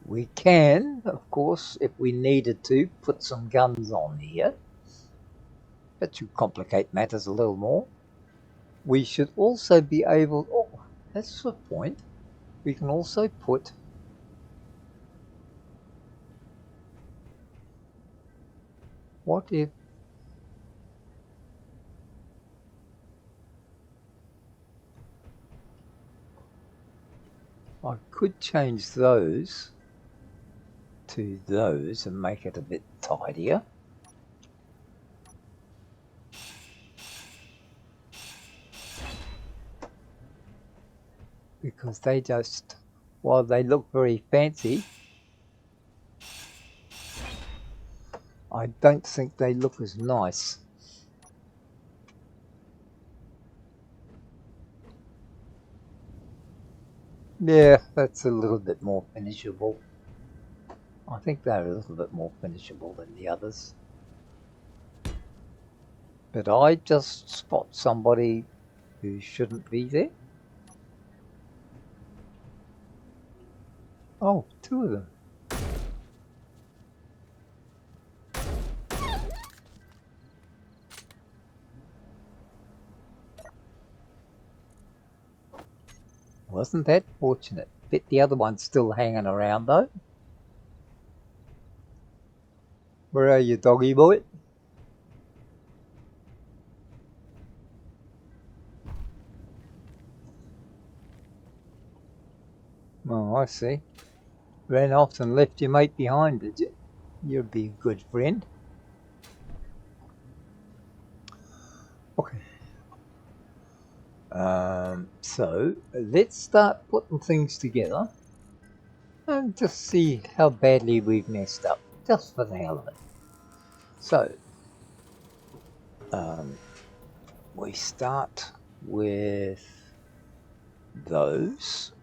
Speaker 1: We can, of course, if we needed to, put some guns on here. That should complicate matters a little more. We should also be able, oh, that's the point. We can also put what if I could change those to those and make it a bit tidier. Because they just, while they look very fancy, I don't think they look as nice. Yeah, that's a little bit more finishable. I think they're a little bit more finishable than the others. But I just spot somebody who shouldn't be there. Oh, two of them. Wasn't that fortunate? Bet the other one's still hanging around though. Where are you, doggy boy? Oh, I see. Ran off and left your mate behind, did you? You'd be a good friend. Okay. So let's start putting things together and just see how badly we've messed up, just for the hell of it. So, we start with those.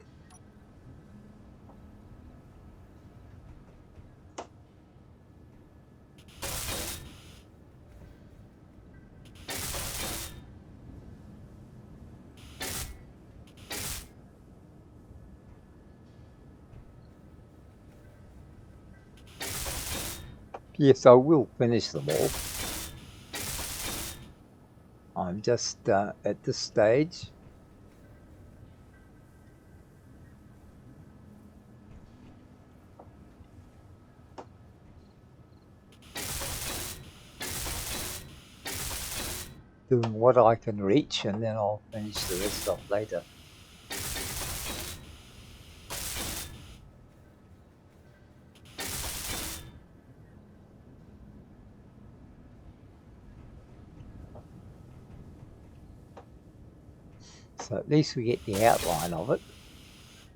Speaker 1: Yes, I will finish them all. I'm just at this stage. Doing what I can reach, and then I'll finish the rest off later. So at least we get the outline of it.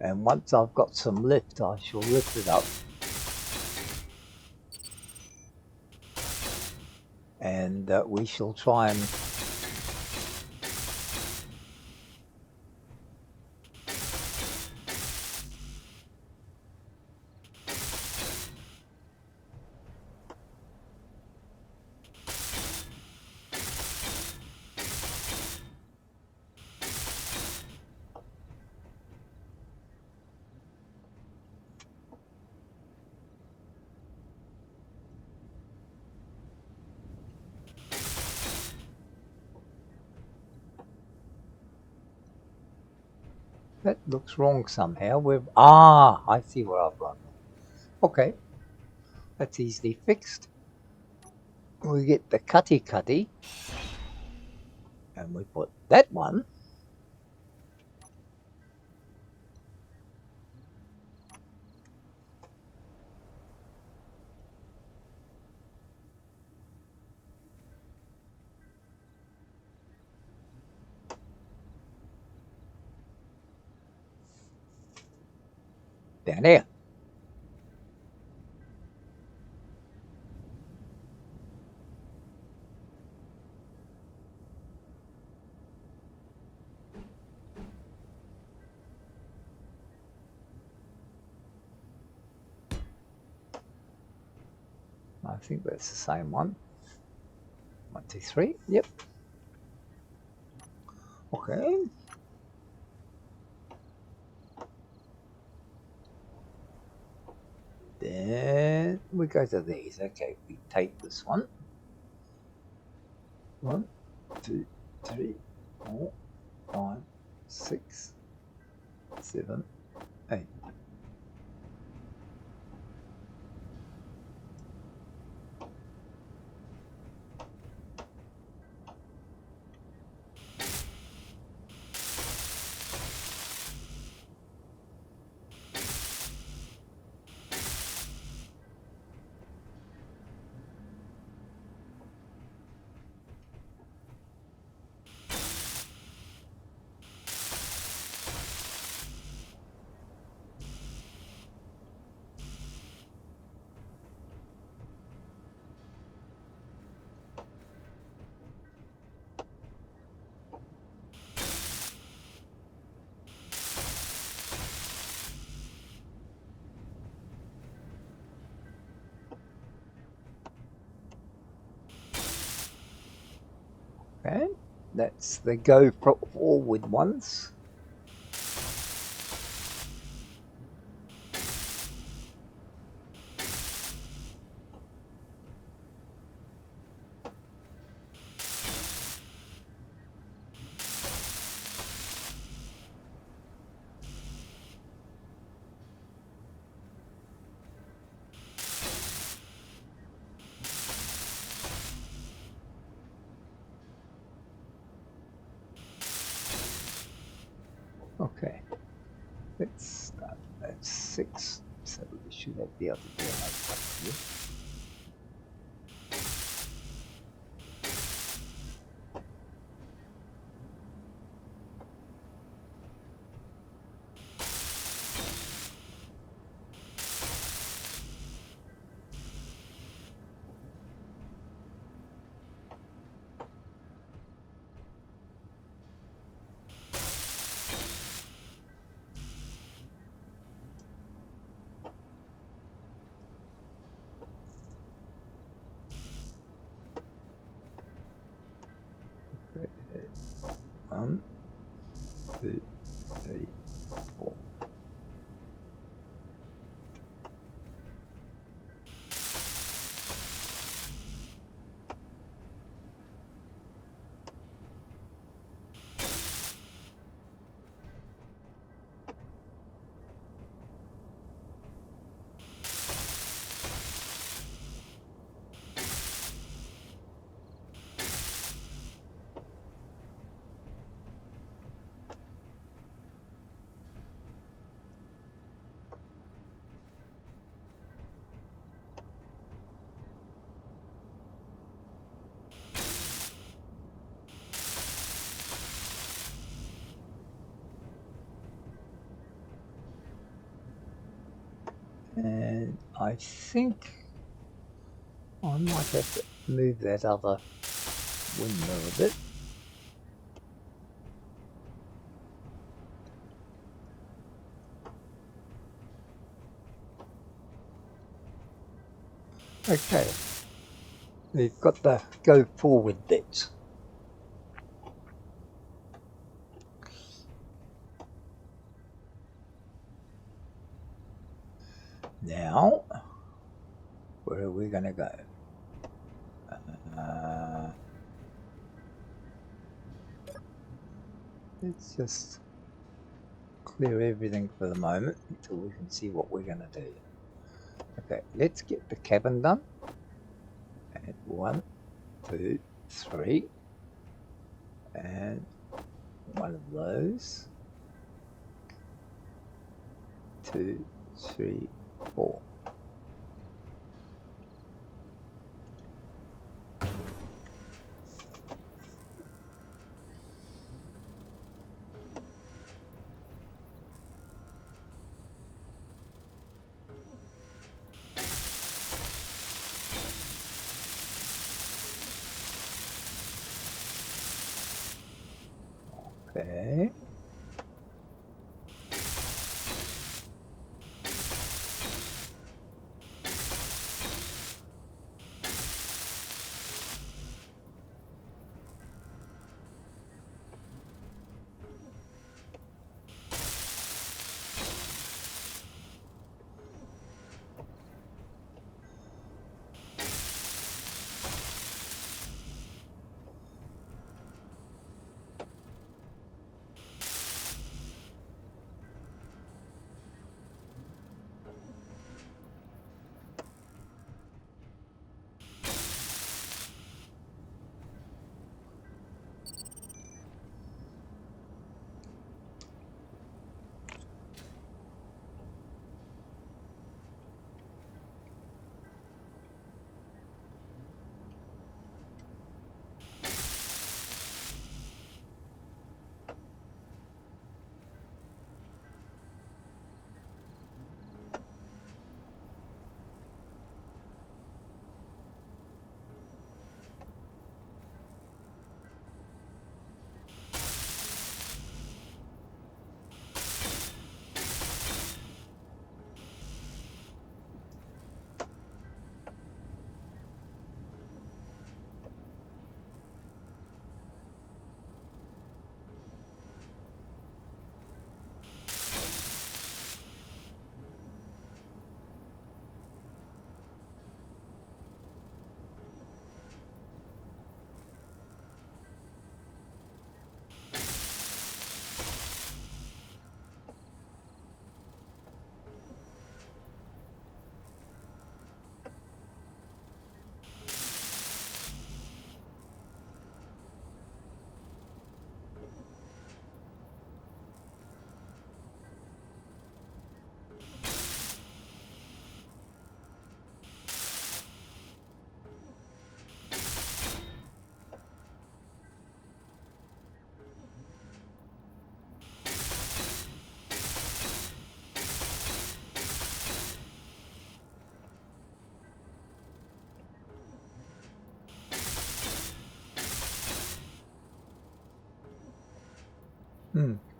Speaker 1: And once I've got some lift, I shall lift it up. And we shall try and That looks wrong somehow. I see where I've run wrong. Okay, that's easily fixed. We get the cutty, and we put that one down here. I think that's the same one. 1, 2, 3. Yep. Okay. Then we go to these. Okay, we take this one. 1, 2, 3, 4, 5, 6, 7, 8. Okay, that's the go forward ones. Okay, let's start at 6. So we should be able to do another couple here. One, 2, 3, 4. And I think I might have to move that other windmill a bit. Okay, we've got the go forward bit. Now, where are we going to go? Let's just clear everything for the moment until we can see what we're going to do. Okay, let's get the cabin done. And 1, 2, 3. And one of those. 2, 3, 4. Okay.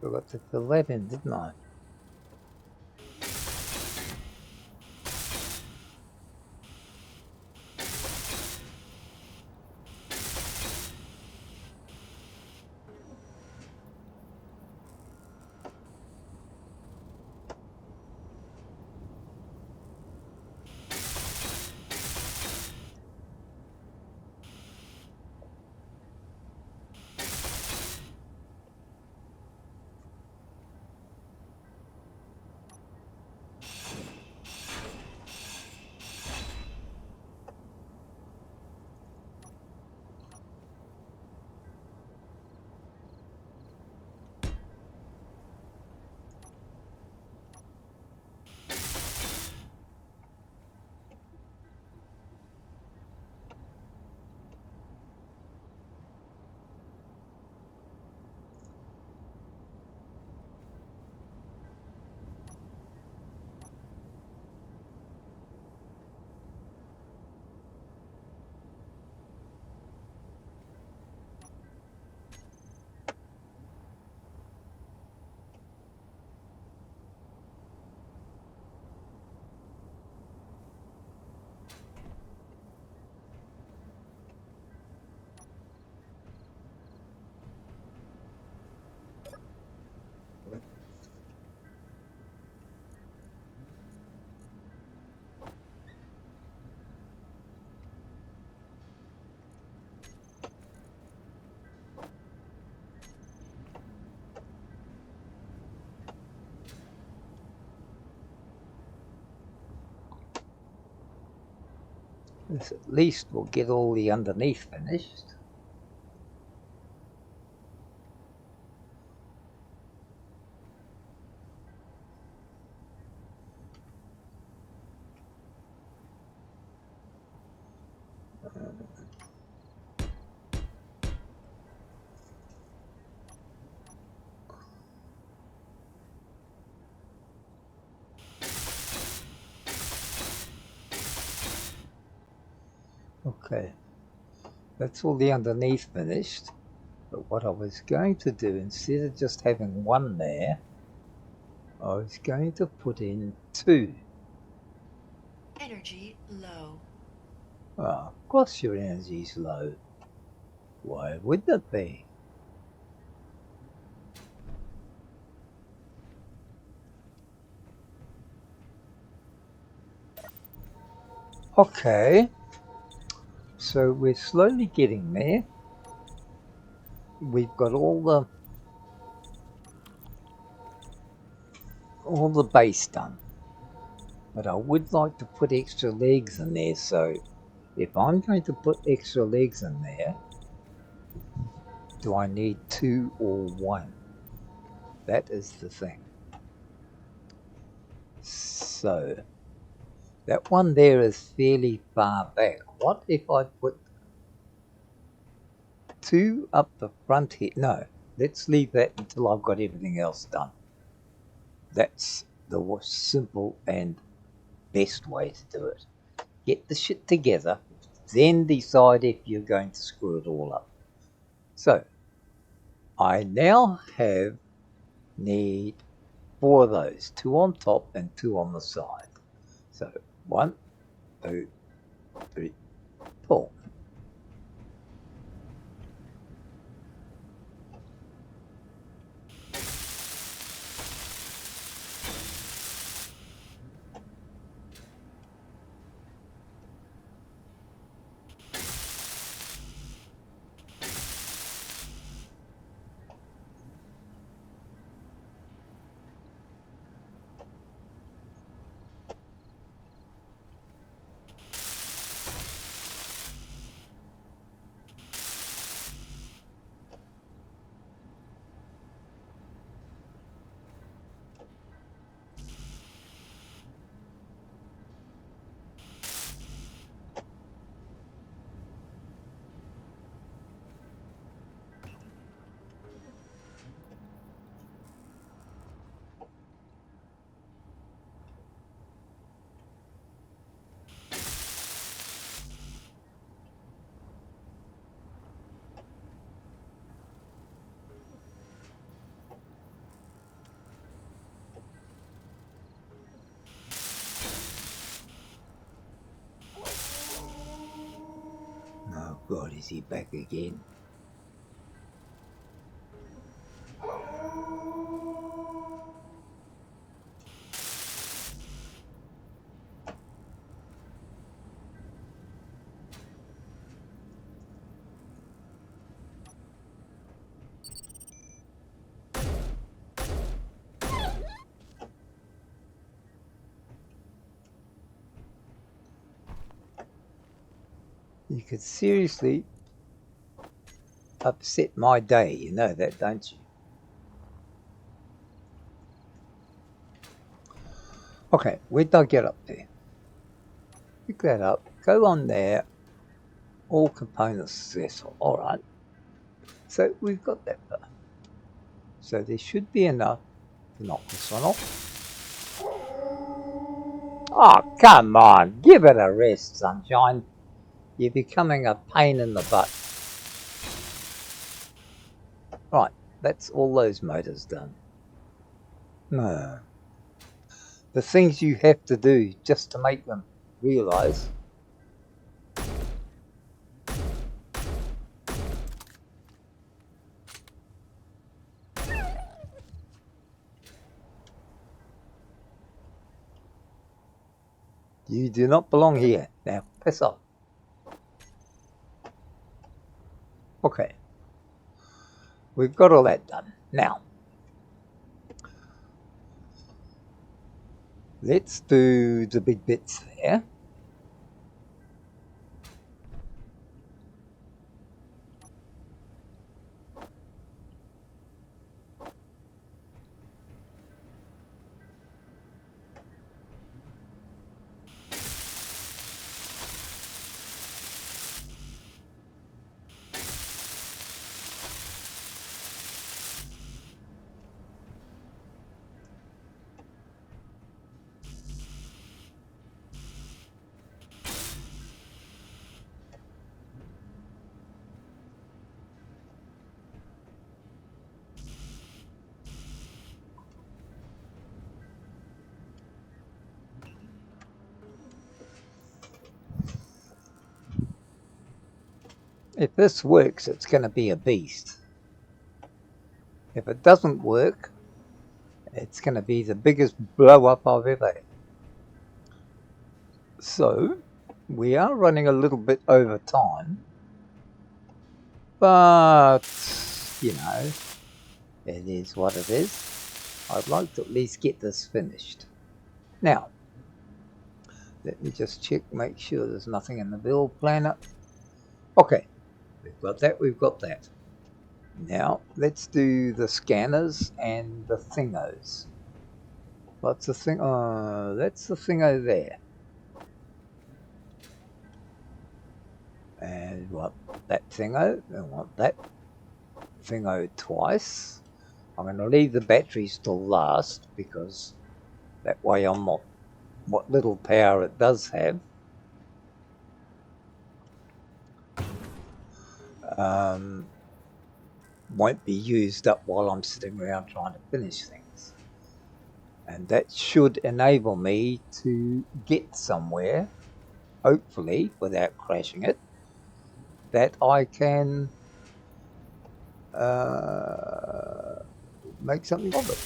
Speaker 1: Forgot to fill that in, didn't I? This at least will get all the underneath finished. Okay, that's all the underneath finished. But what I was going to do, instead of just having one there, I was going to put in two.
Speaker 2: Energy low.
Speaker 1: Of course your energy's low. Why wouldn't it be? Okay, so we're slowly getting there. We've got all the base done. But I would like to put extra legs in there, so if I'm going to put extra legs in there, do I need two or one? That is the thing. So that one there is fairly far back. What if I put two up the front here? No, let's leave that until I've got everything else done. That's the simple and best way to do it. Get the shit together, then decide if you're going to screw it all up. So I now need four of those, two on top and two on the side. So 1, 2, 3, 4. Oh God, is he back again? You could seriously upset my day, you know that, don't you? Okay, where did I get up there? Pick that up, go on there, all components successful. Alright, so we've got that far. So there should be enough to knock this one off. Oh, come on, give it a rest, sunshine. You're becoming a pain in the butt. Right, that's all those motors done. No. The things you have to do just to make them realise you do not belong here. Now, piss off. Okay, we've got all that done. Now, let's do the big bits there. If this works, it's going to be a beast. If it doesn't work, it's going to be the biggest blow up I've ever had. So, we are running a little bit over time, but, you know, it is what it is. I'd like to at least get this finished. Now, let me just check, make sure there's nothing in the build planner. Okay, we've got that, we've got that. Now, let's do the scanners and the thingos. What's the thing? Oh, that's the thingo there. And what that thingo, and what that thingo twice. I'm going to leave the batteries till last because that way I'm not, what little power it does have, won't be used up while I'm sitting around trying to finish things. And that should enable me to get somewhere, hopefully without crashing it, that I can make something of it.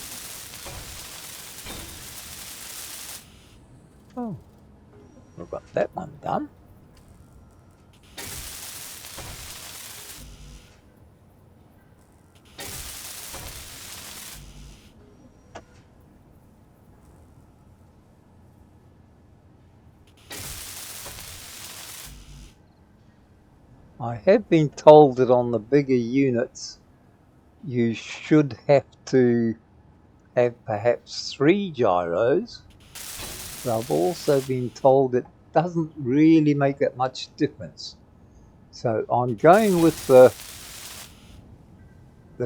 Speaker 1: Oh, we've got that one done. I have been told that on the bigger units you should have to have perhaps 3 gyros, but I've also been told it doesn't really make that much difference. So I'm going with the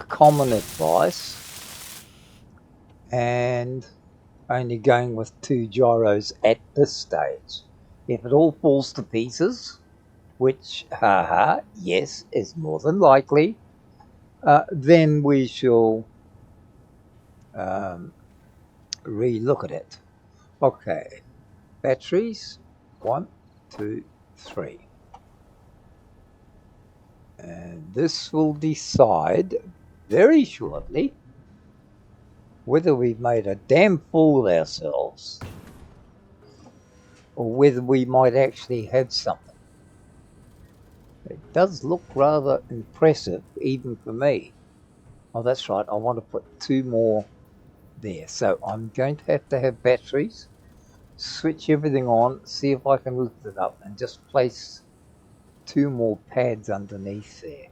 Speaker 1: common advice and only going with 2 gyros at this stage. If it all falls to pieces, which, yes, is more than likely, then we shall re-look at it. Okay, batteries, 1, 2, 3. And this will decide very shortly whether we've made a damn fool of ourselves or whether we might actually have something. It does look rather impressive, even for me. Oh, that's right, I want to put 2 more there. So I'm going to have batteries, switch everything on, see if I can lift it up, and just place 2 more pads underneath there.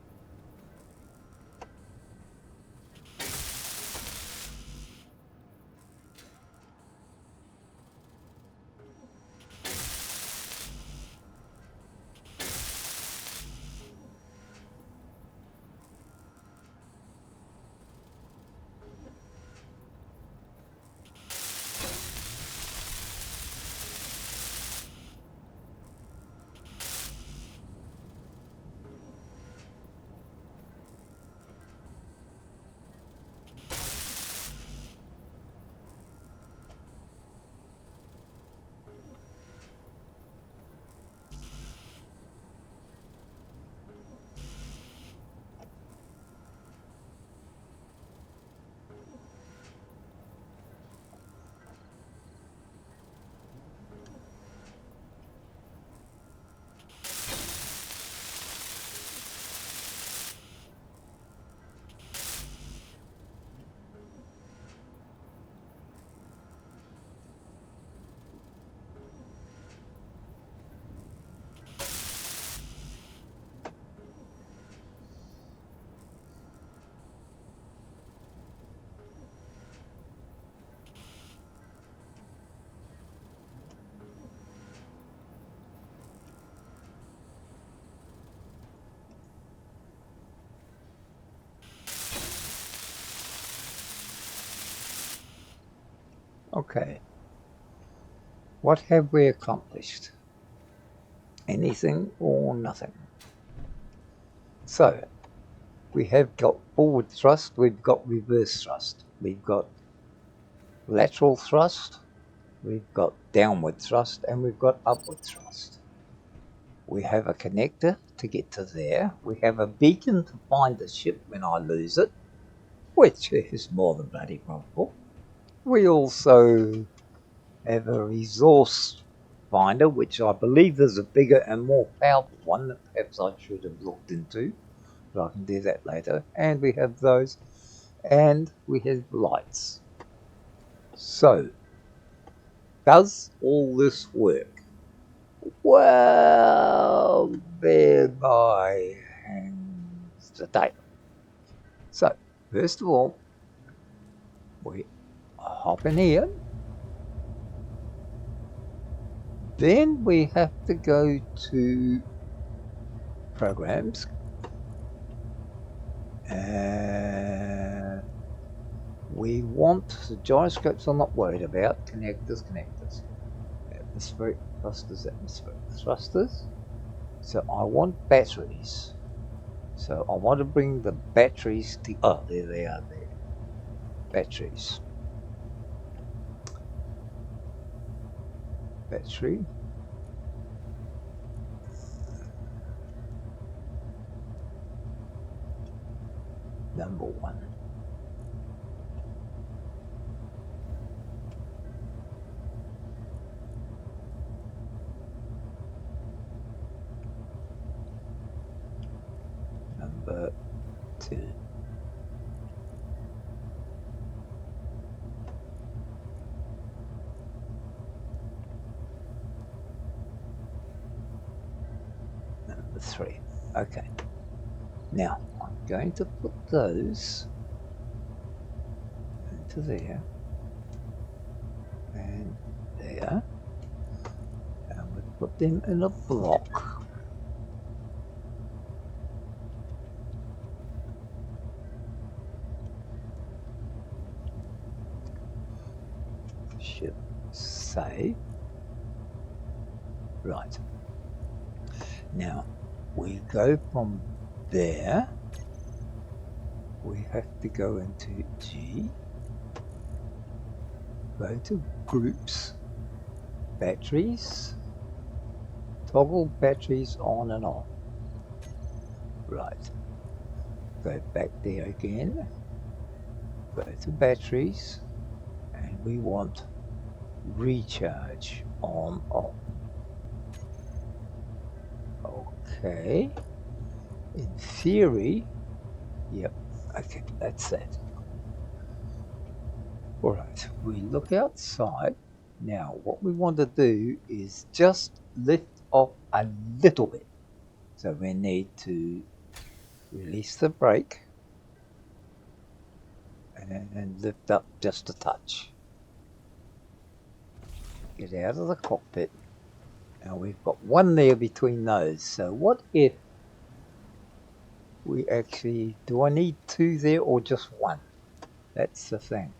Speaker 1: Okay, what have we accomplished? Anything or nothing? So, we have got forward thrust, we've got reverse thrust, we've got lateral thrust, we've got downward thrust, and we've got upward thrust. We have a connector to get to there. We have a beacon to find the ship when I lose it, which is more than bloody probable. We also have a resource finder, which I believe is a bigger and more powerful one that perhaps I should have looked into, but I can do that later. And we have those, and we have lights. So, does all this work? Well, there my hands today. So, first of all, we hop in here. Then we have to go to programs. We want the gyroscopes I'm not worried about. Connectors. Atmospheric thrusters. So I want batteries. So I want to bring the batteries to, oh, there they are there. Batteries. Battery. Number 1. Number 2. Number 3. Okay. Now, I'm going to put those into there and there, and we put them in a block. Should say. Right. Now, we go from there. We have to go into G, go to groups, batteries, toggle batteries on and off. Right. Go back there again, go to batteries, and we want recharge on off. Okay. In theory, yep, okay, that's that. Alright, we look outside. Now, what we want to do is just lift off a little bit. So we need to release the brake and lift up just a touch. Get out of the cockpit. Now we've got one there between those. So what if we actually, do I need 2 there or just 1? That's the thing.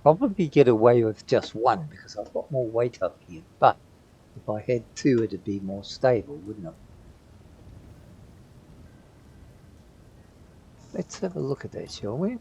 Speaker 1: Probably get away with just 1 because I've got more weight up here. But if I had 2, it'd be more stable, wouldn't it? Let's have a look at that, shall we?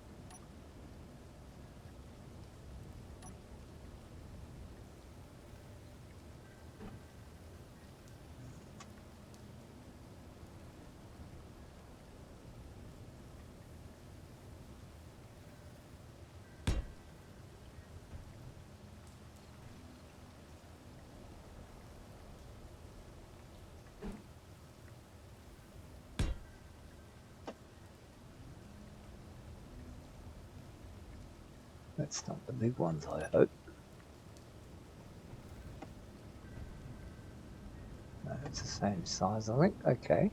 Speaker 1: That's not the big ones, I hope. No, it's the same size, I think. Okay.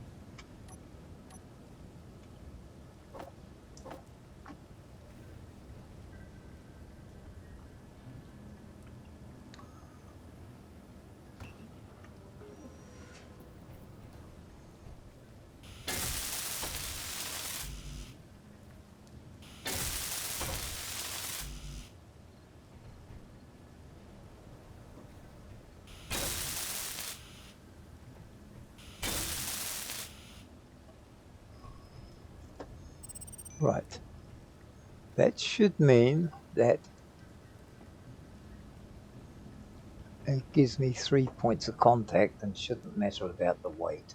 Speaker 1: Right. That should mean that It gives me 3 points of contact and shouldn't matter about the weight.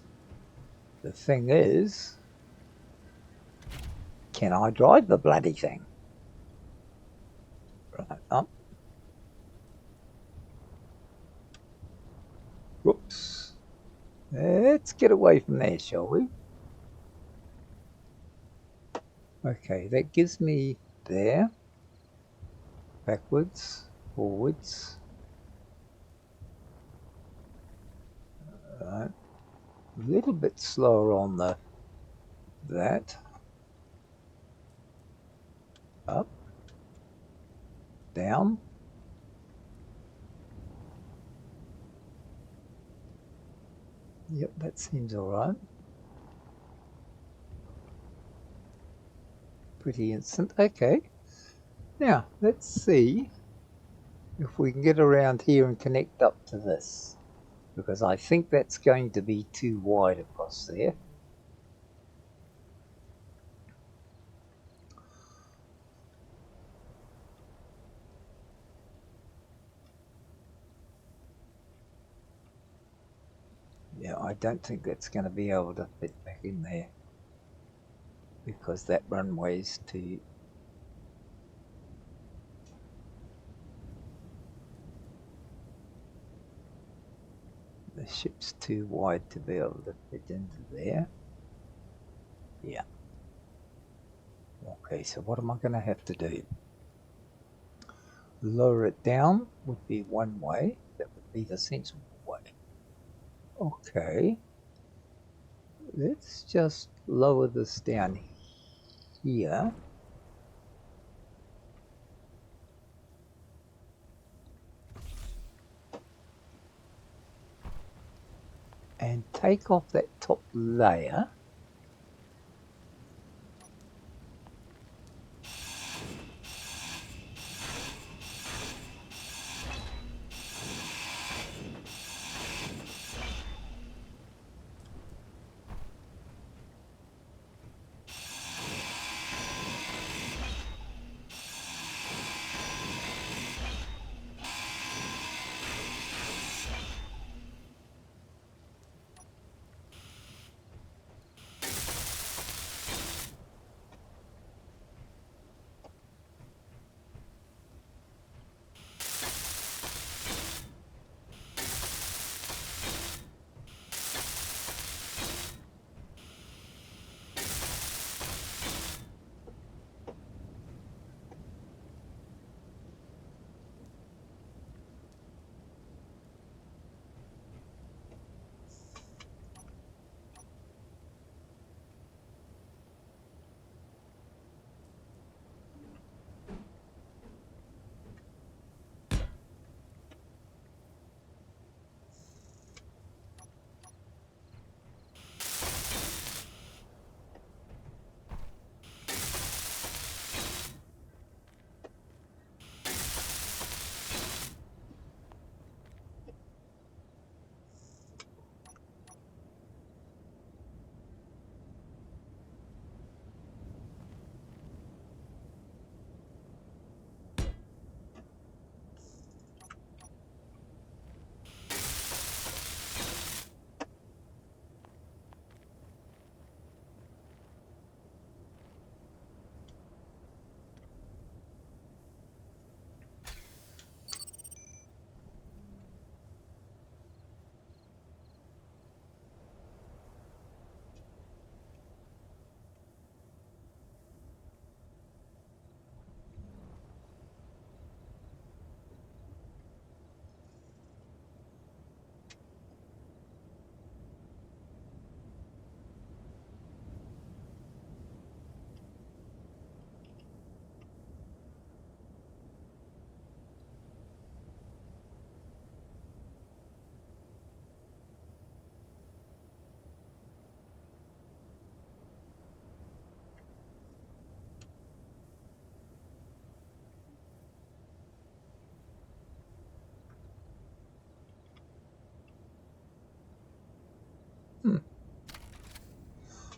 Speaker 1: The thing is, can I drive the bloody thing? Right up. Whoops. Let's get away from there, shall we? Okay, that gives me there. Backwards, forwards. Right. A little bit slower on that. Up. Down. Yep, that seems alright. Pretty instant. Okay. Now, let's see if we can get around here and connect up to this. Because I think that's going to be too wide across there. Yeah, I don't think that's going to be able to fit back in there. Because that runway's too... The ship's too wide to be able to fit into there. Yeah. Okay, so what am I going to have to do? Lower it down would be one way. That would be the sensible way. Okay. Let's just lower this down here. And take off that top layer.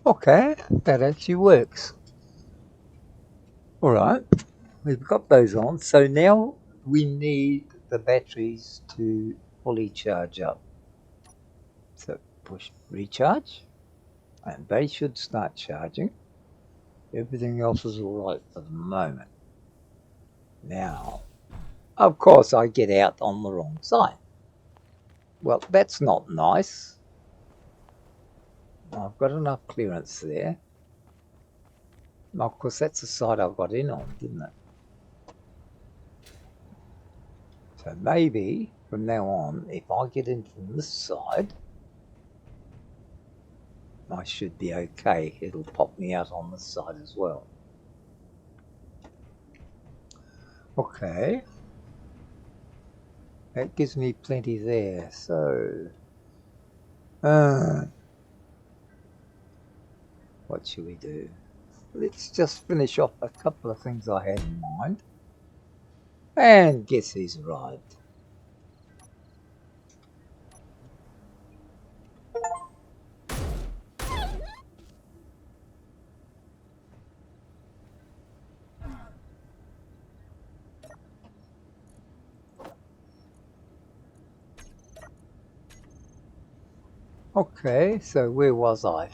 Speaker 1: Okay, that actually works. Alright, we've got those on. So now we need the batteries to fully charge up. So push recharge, and they should start charging. Everything else is alright for the moment. Now, of course, I get out on the wrong side. Well, that's not nice. I've got enough clearance there. Of course, that's the side I got in on, didn't it? So maybe from now on, if I get in from this side, I should be okay. It'll pop me out on this side as well. Okay. That gives me plenty there. So, what should we do? Let's just finish off a couple of things I had in mind. And guess who's arrived? Okay, so where was I?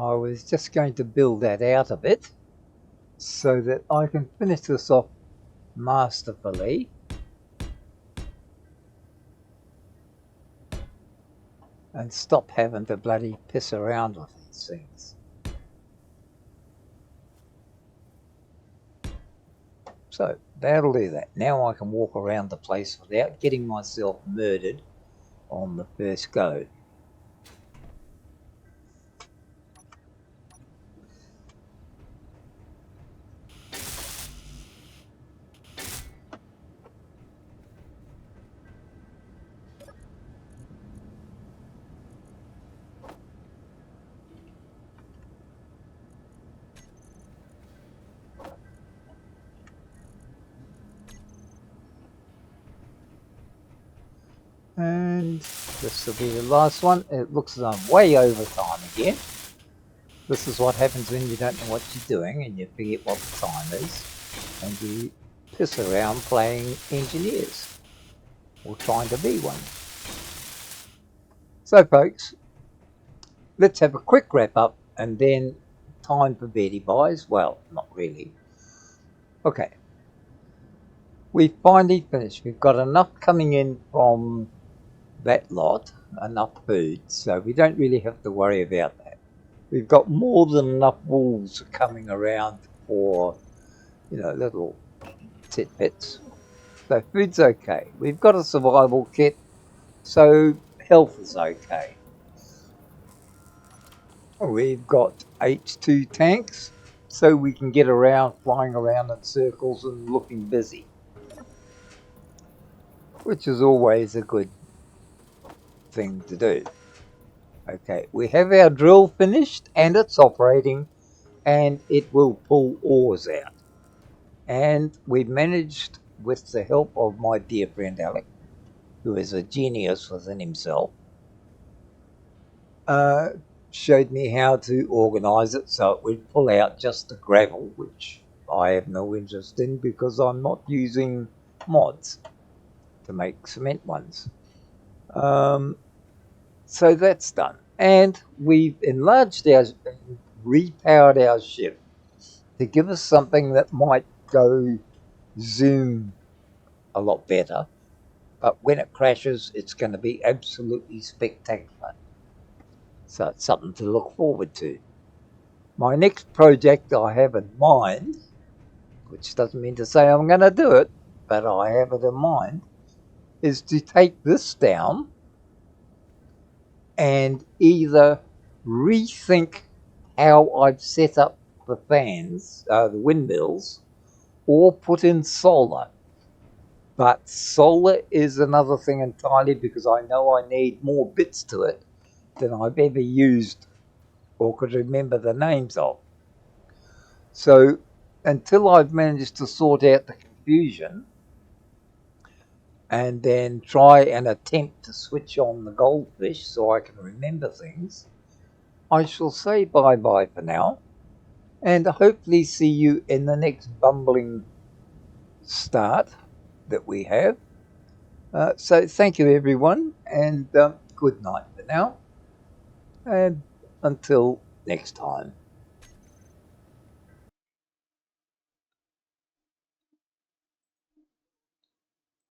Speaker 1: I was just going to build that out a bit so that I can finish this off masterfully. And stop having to bloody piss around with these things. So that'll do that. Now I can walk around the place without getting myself murdered on the first go. And this will be the last one. It looks as I'm way over time again. This is what happens when you don't know what you're doing and you forget what the time is. And you piss around playing engineers. Or trying to be one. So folks, let's have a quick wrap up and then time for Betty buys. Well, not really. Okay. We finally finished. We've got enough coming in from that lot, enough food, so we don't really have to worry about that. We've got more than enough wolves coming around for, little tidbits. So food's okay. We've got a survival kit, so health is okay. We've got H2 tanks, so we can get around, flying around in circles and looking busy, which is always a good thing to do. Okay, we have our drill finished and it's operating and it will pull ores out. And we've managed, with the help of my dear friend Alec, who is a genius within himself, showed me how to organise it so it would pull out just the gravel, which I have no interest in because I'm not using mods to make cement ones. So that's done. And we've enlarged repowered our ship to give us something that might go zoom a lot better. But when it crashes, it's going to be absolutely spectacular. So it's something to look forward to. My next project I have in mind, which doesn't mean to say I'm going to do it, but I have it in mind, is to take this down and either rethink how I've set up the fans, the windmills, or put in solar. But solar is another thing entirely because I know I need more bits to it than I've ever used or could remember the names of. So until I've managed to sort out the confusion and then try and attempt to switch on the goldfish so I can remember things, I shall say bye-bye for now and hopefully see you in the next bumbling start that we have. So thank you, everyone, and good night for now. And until next time.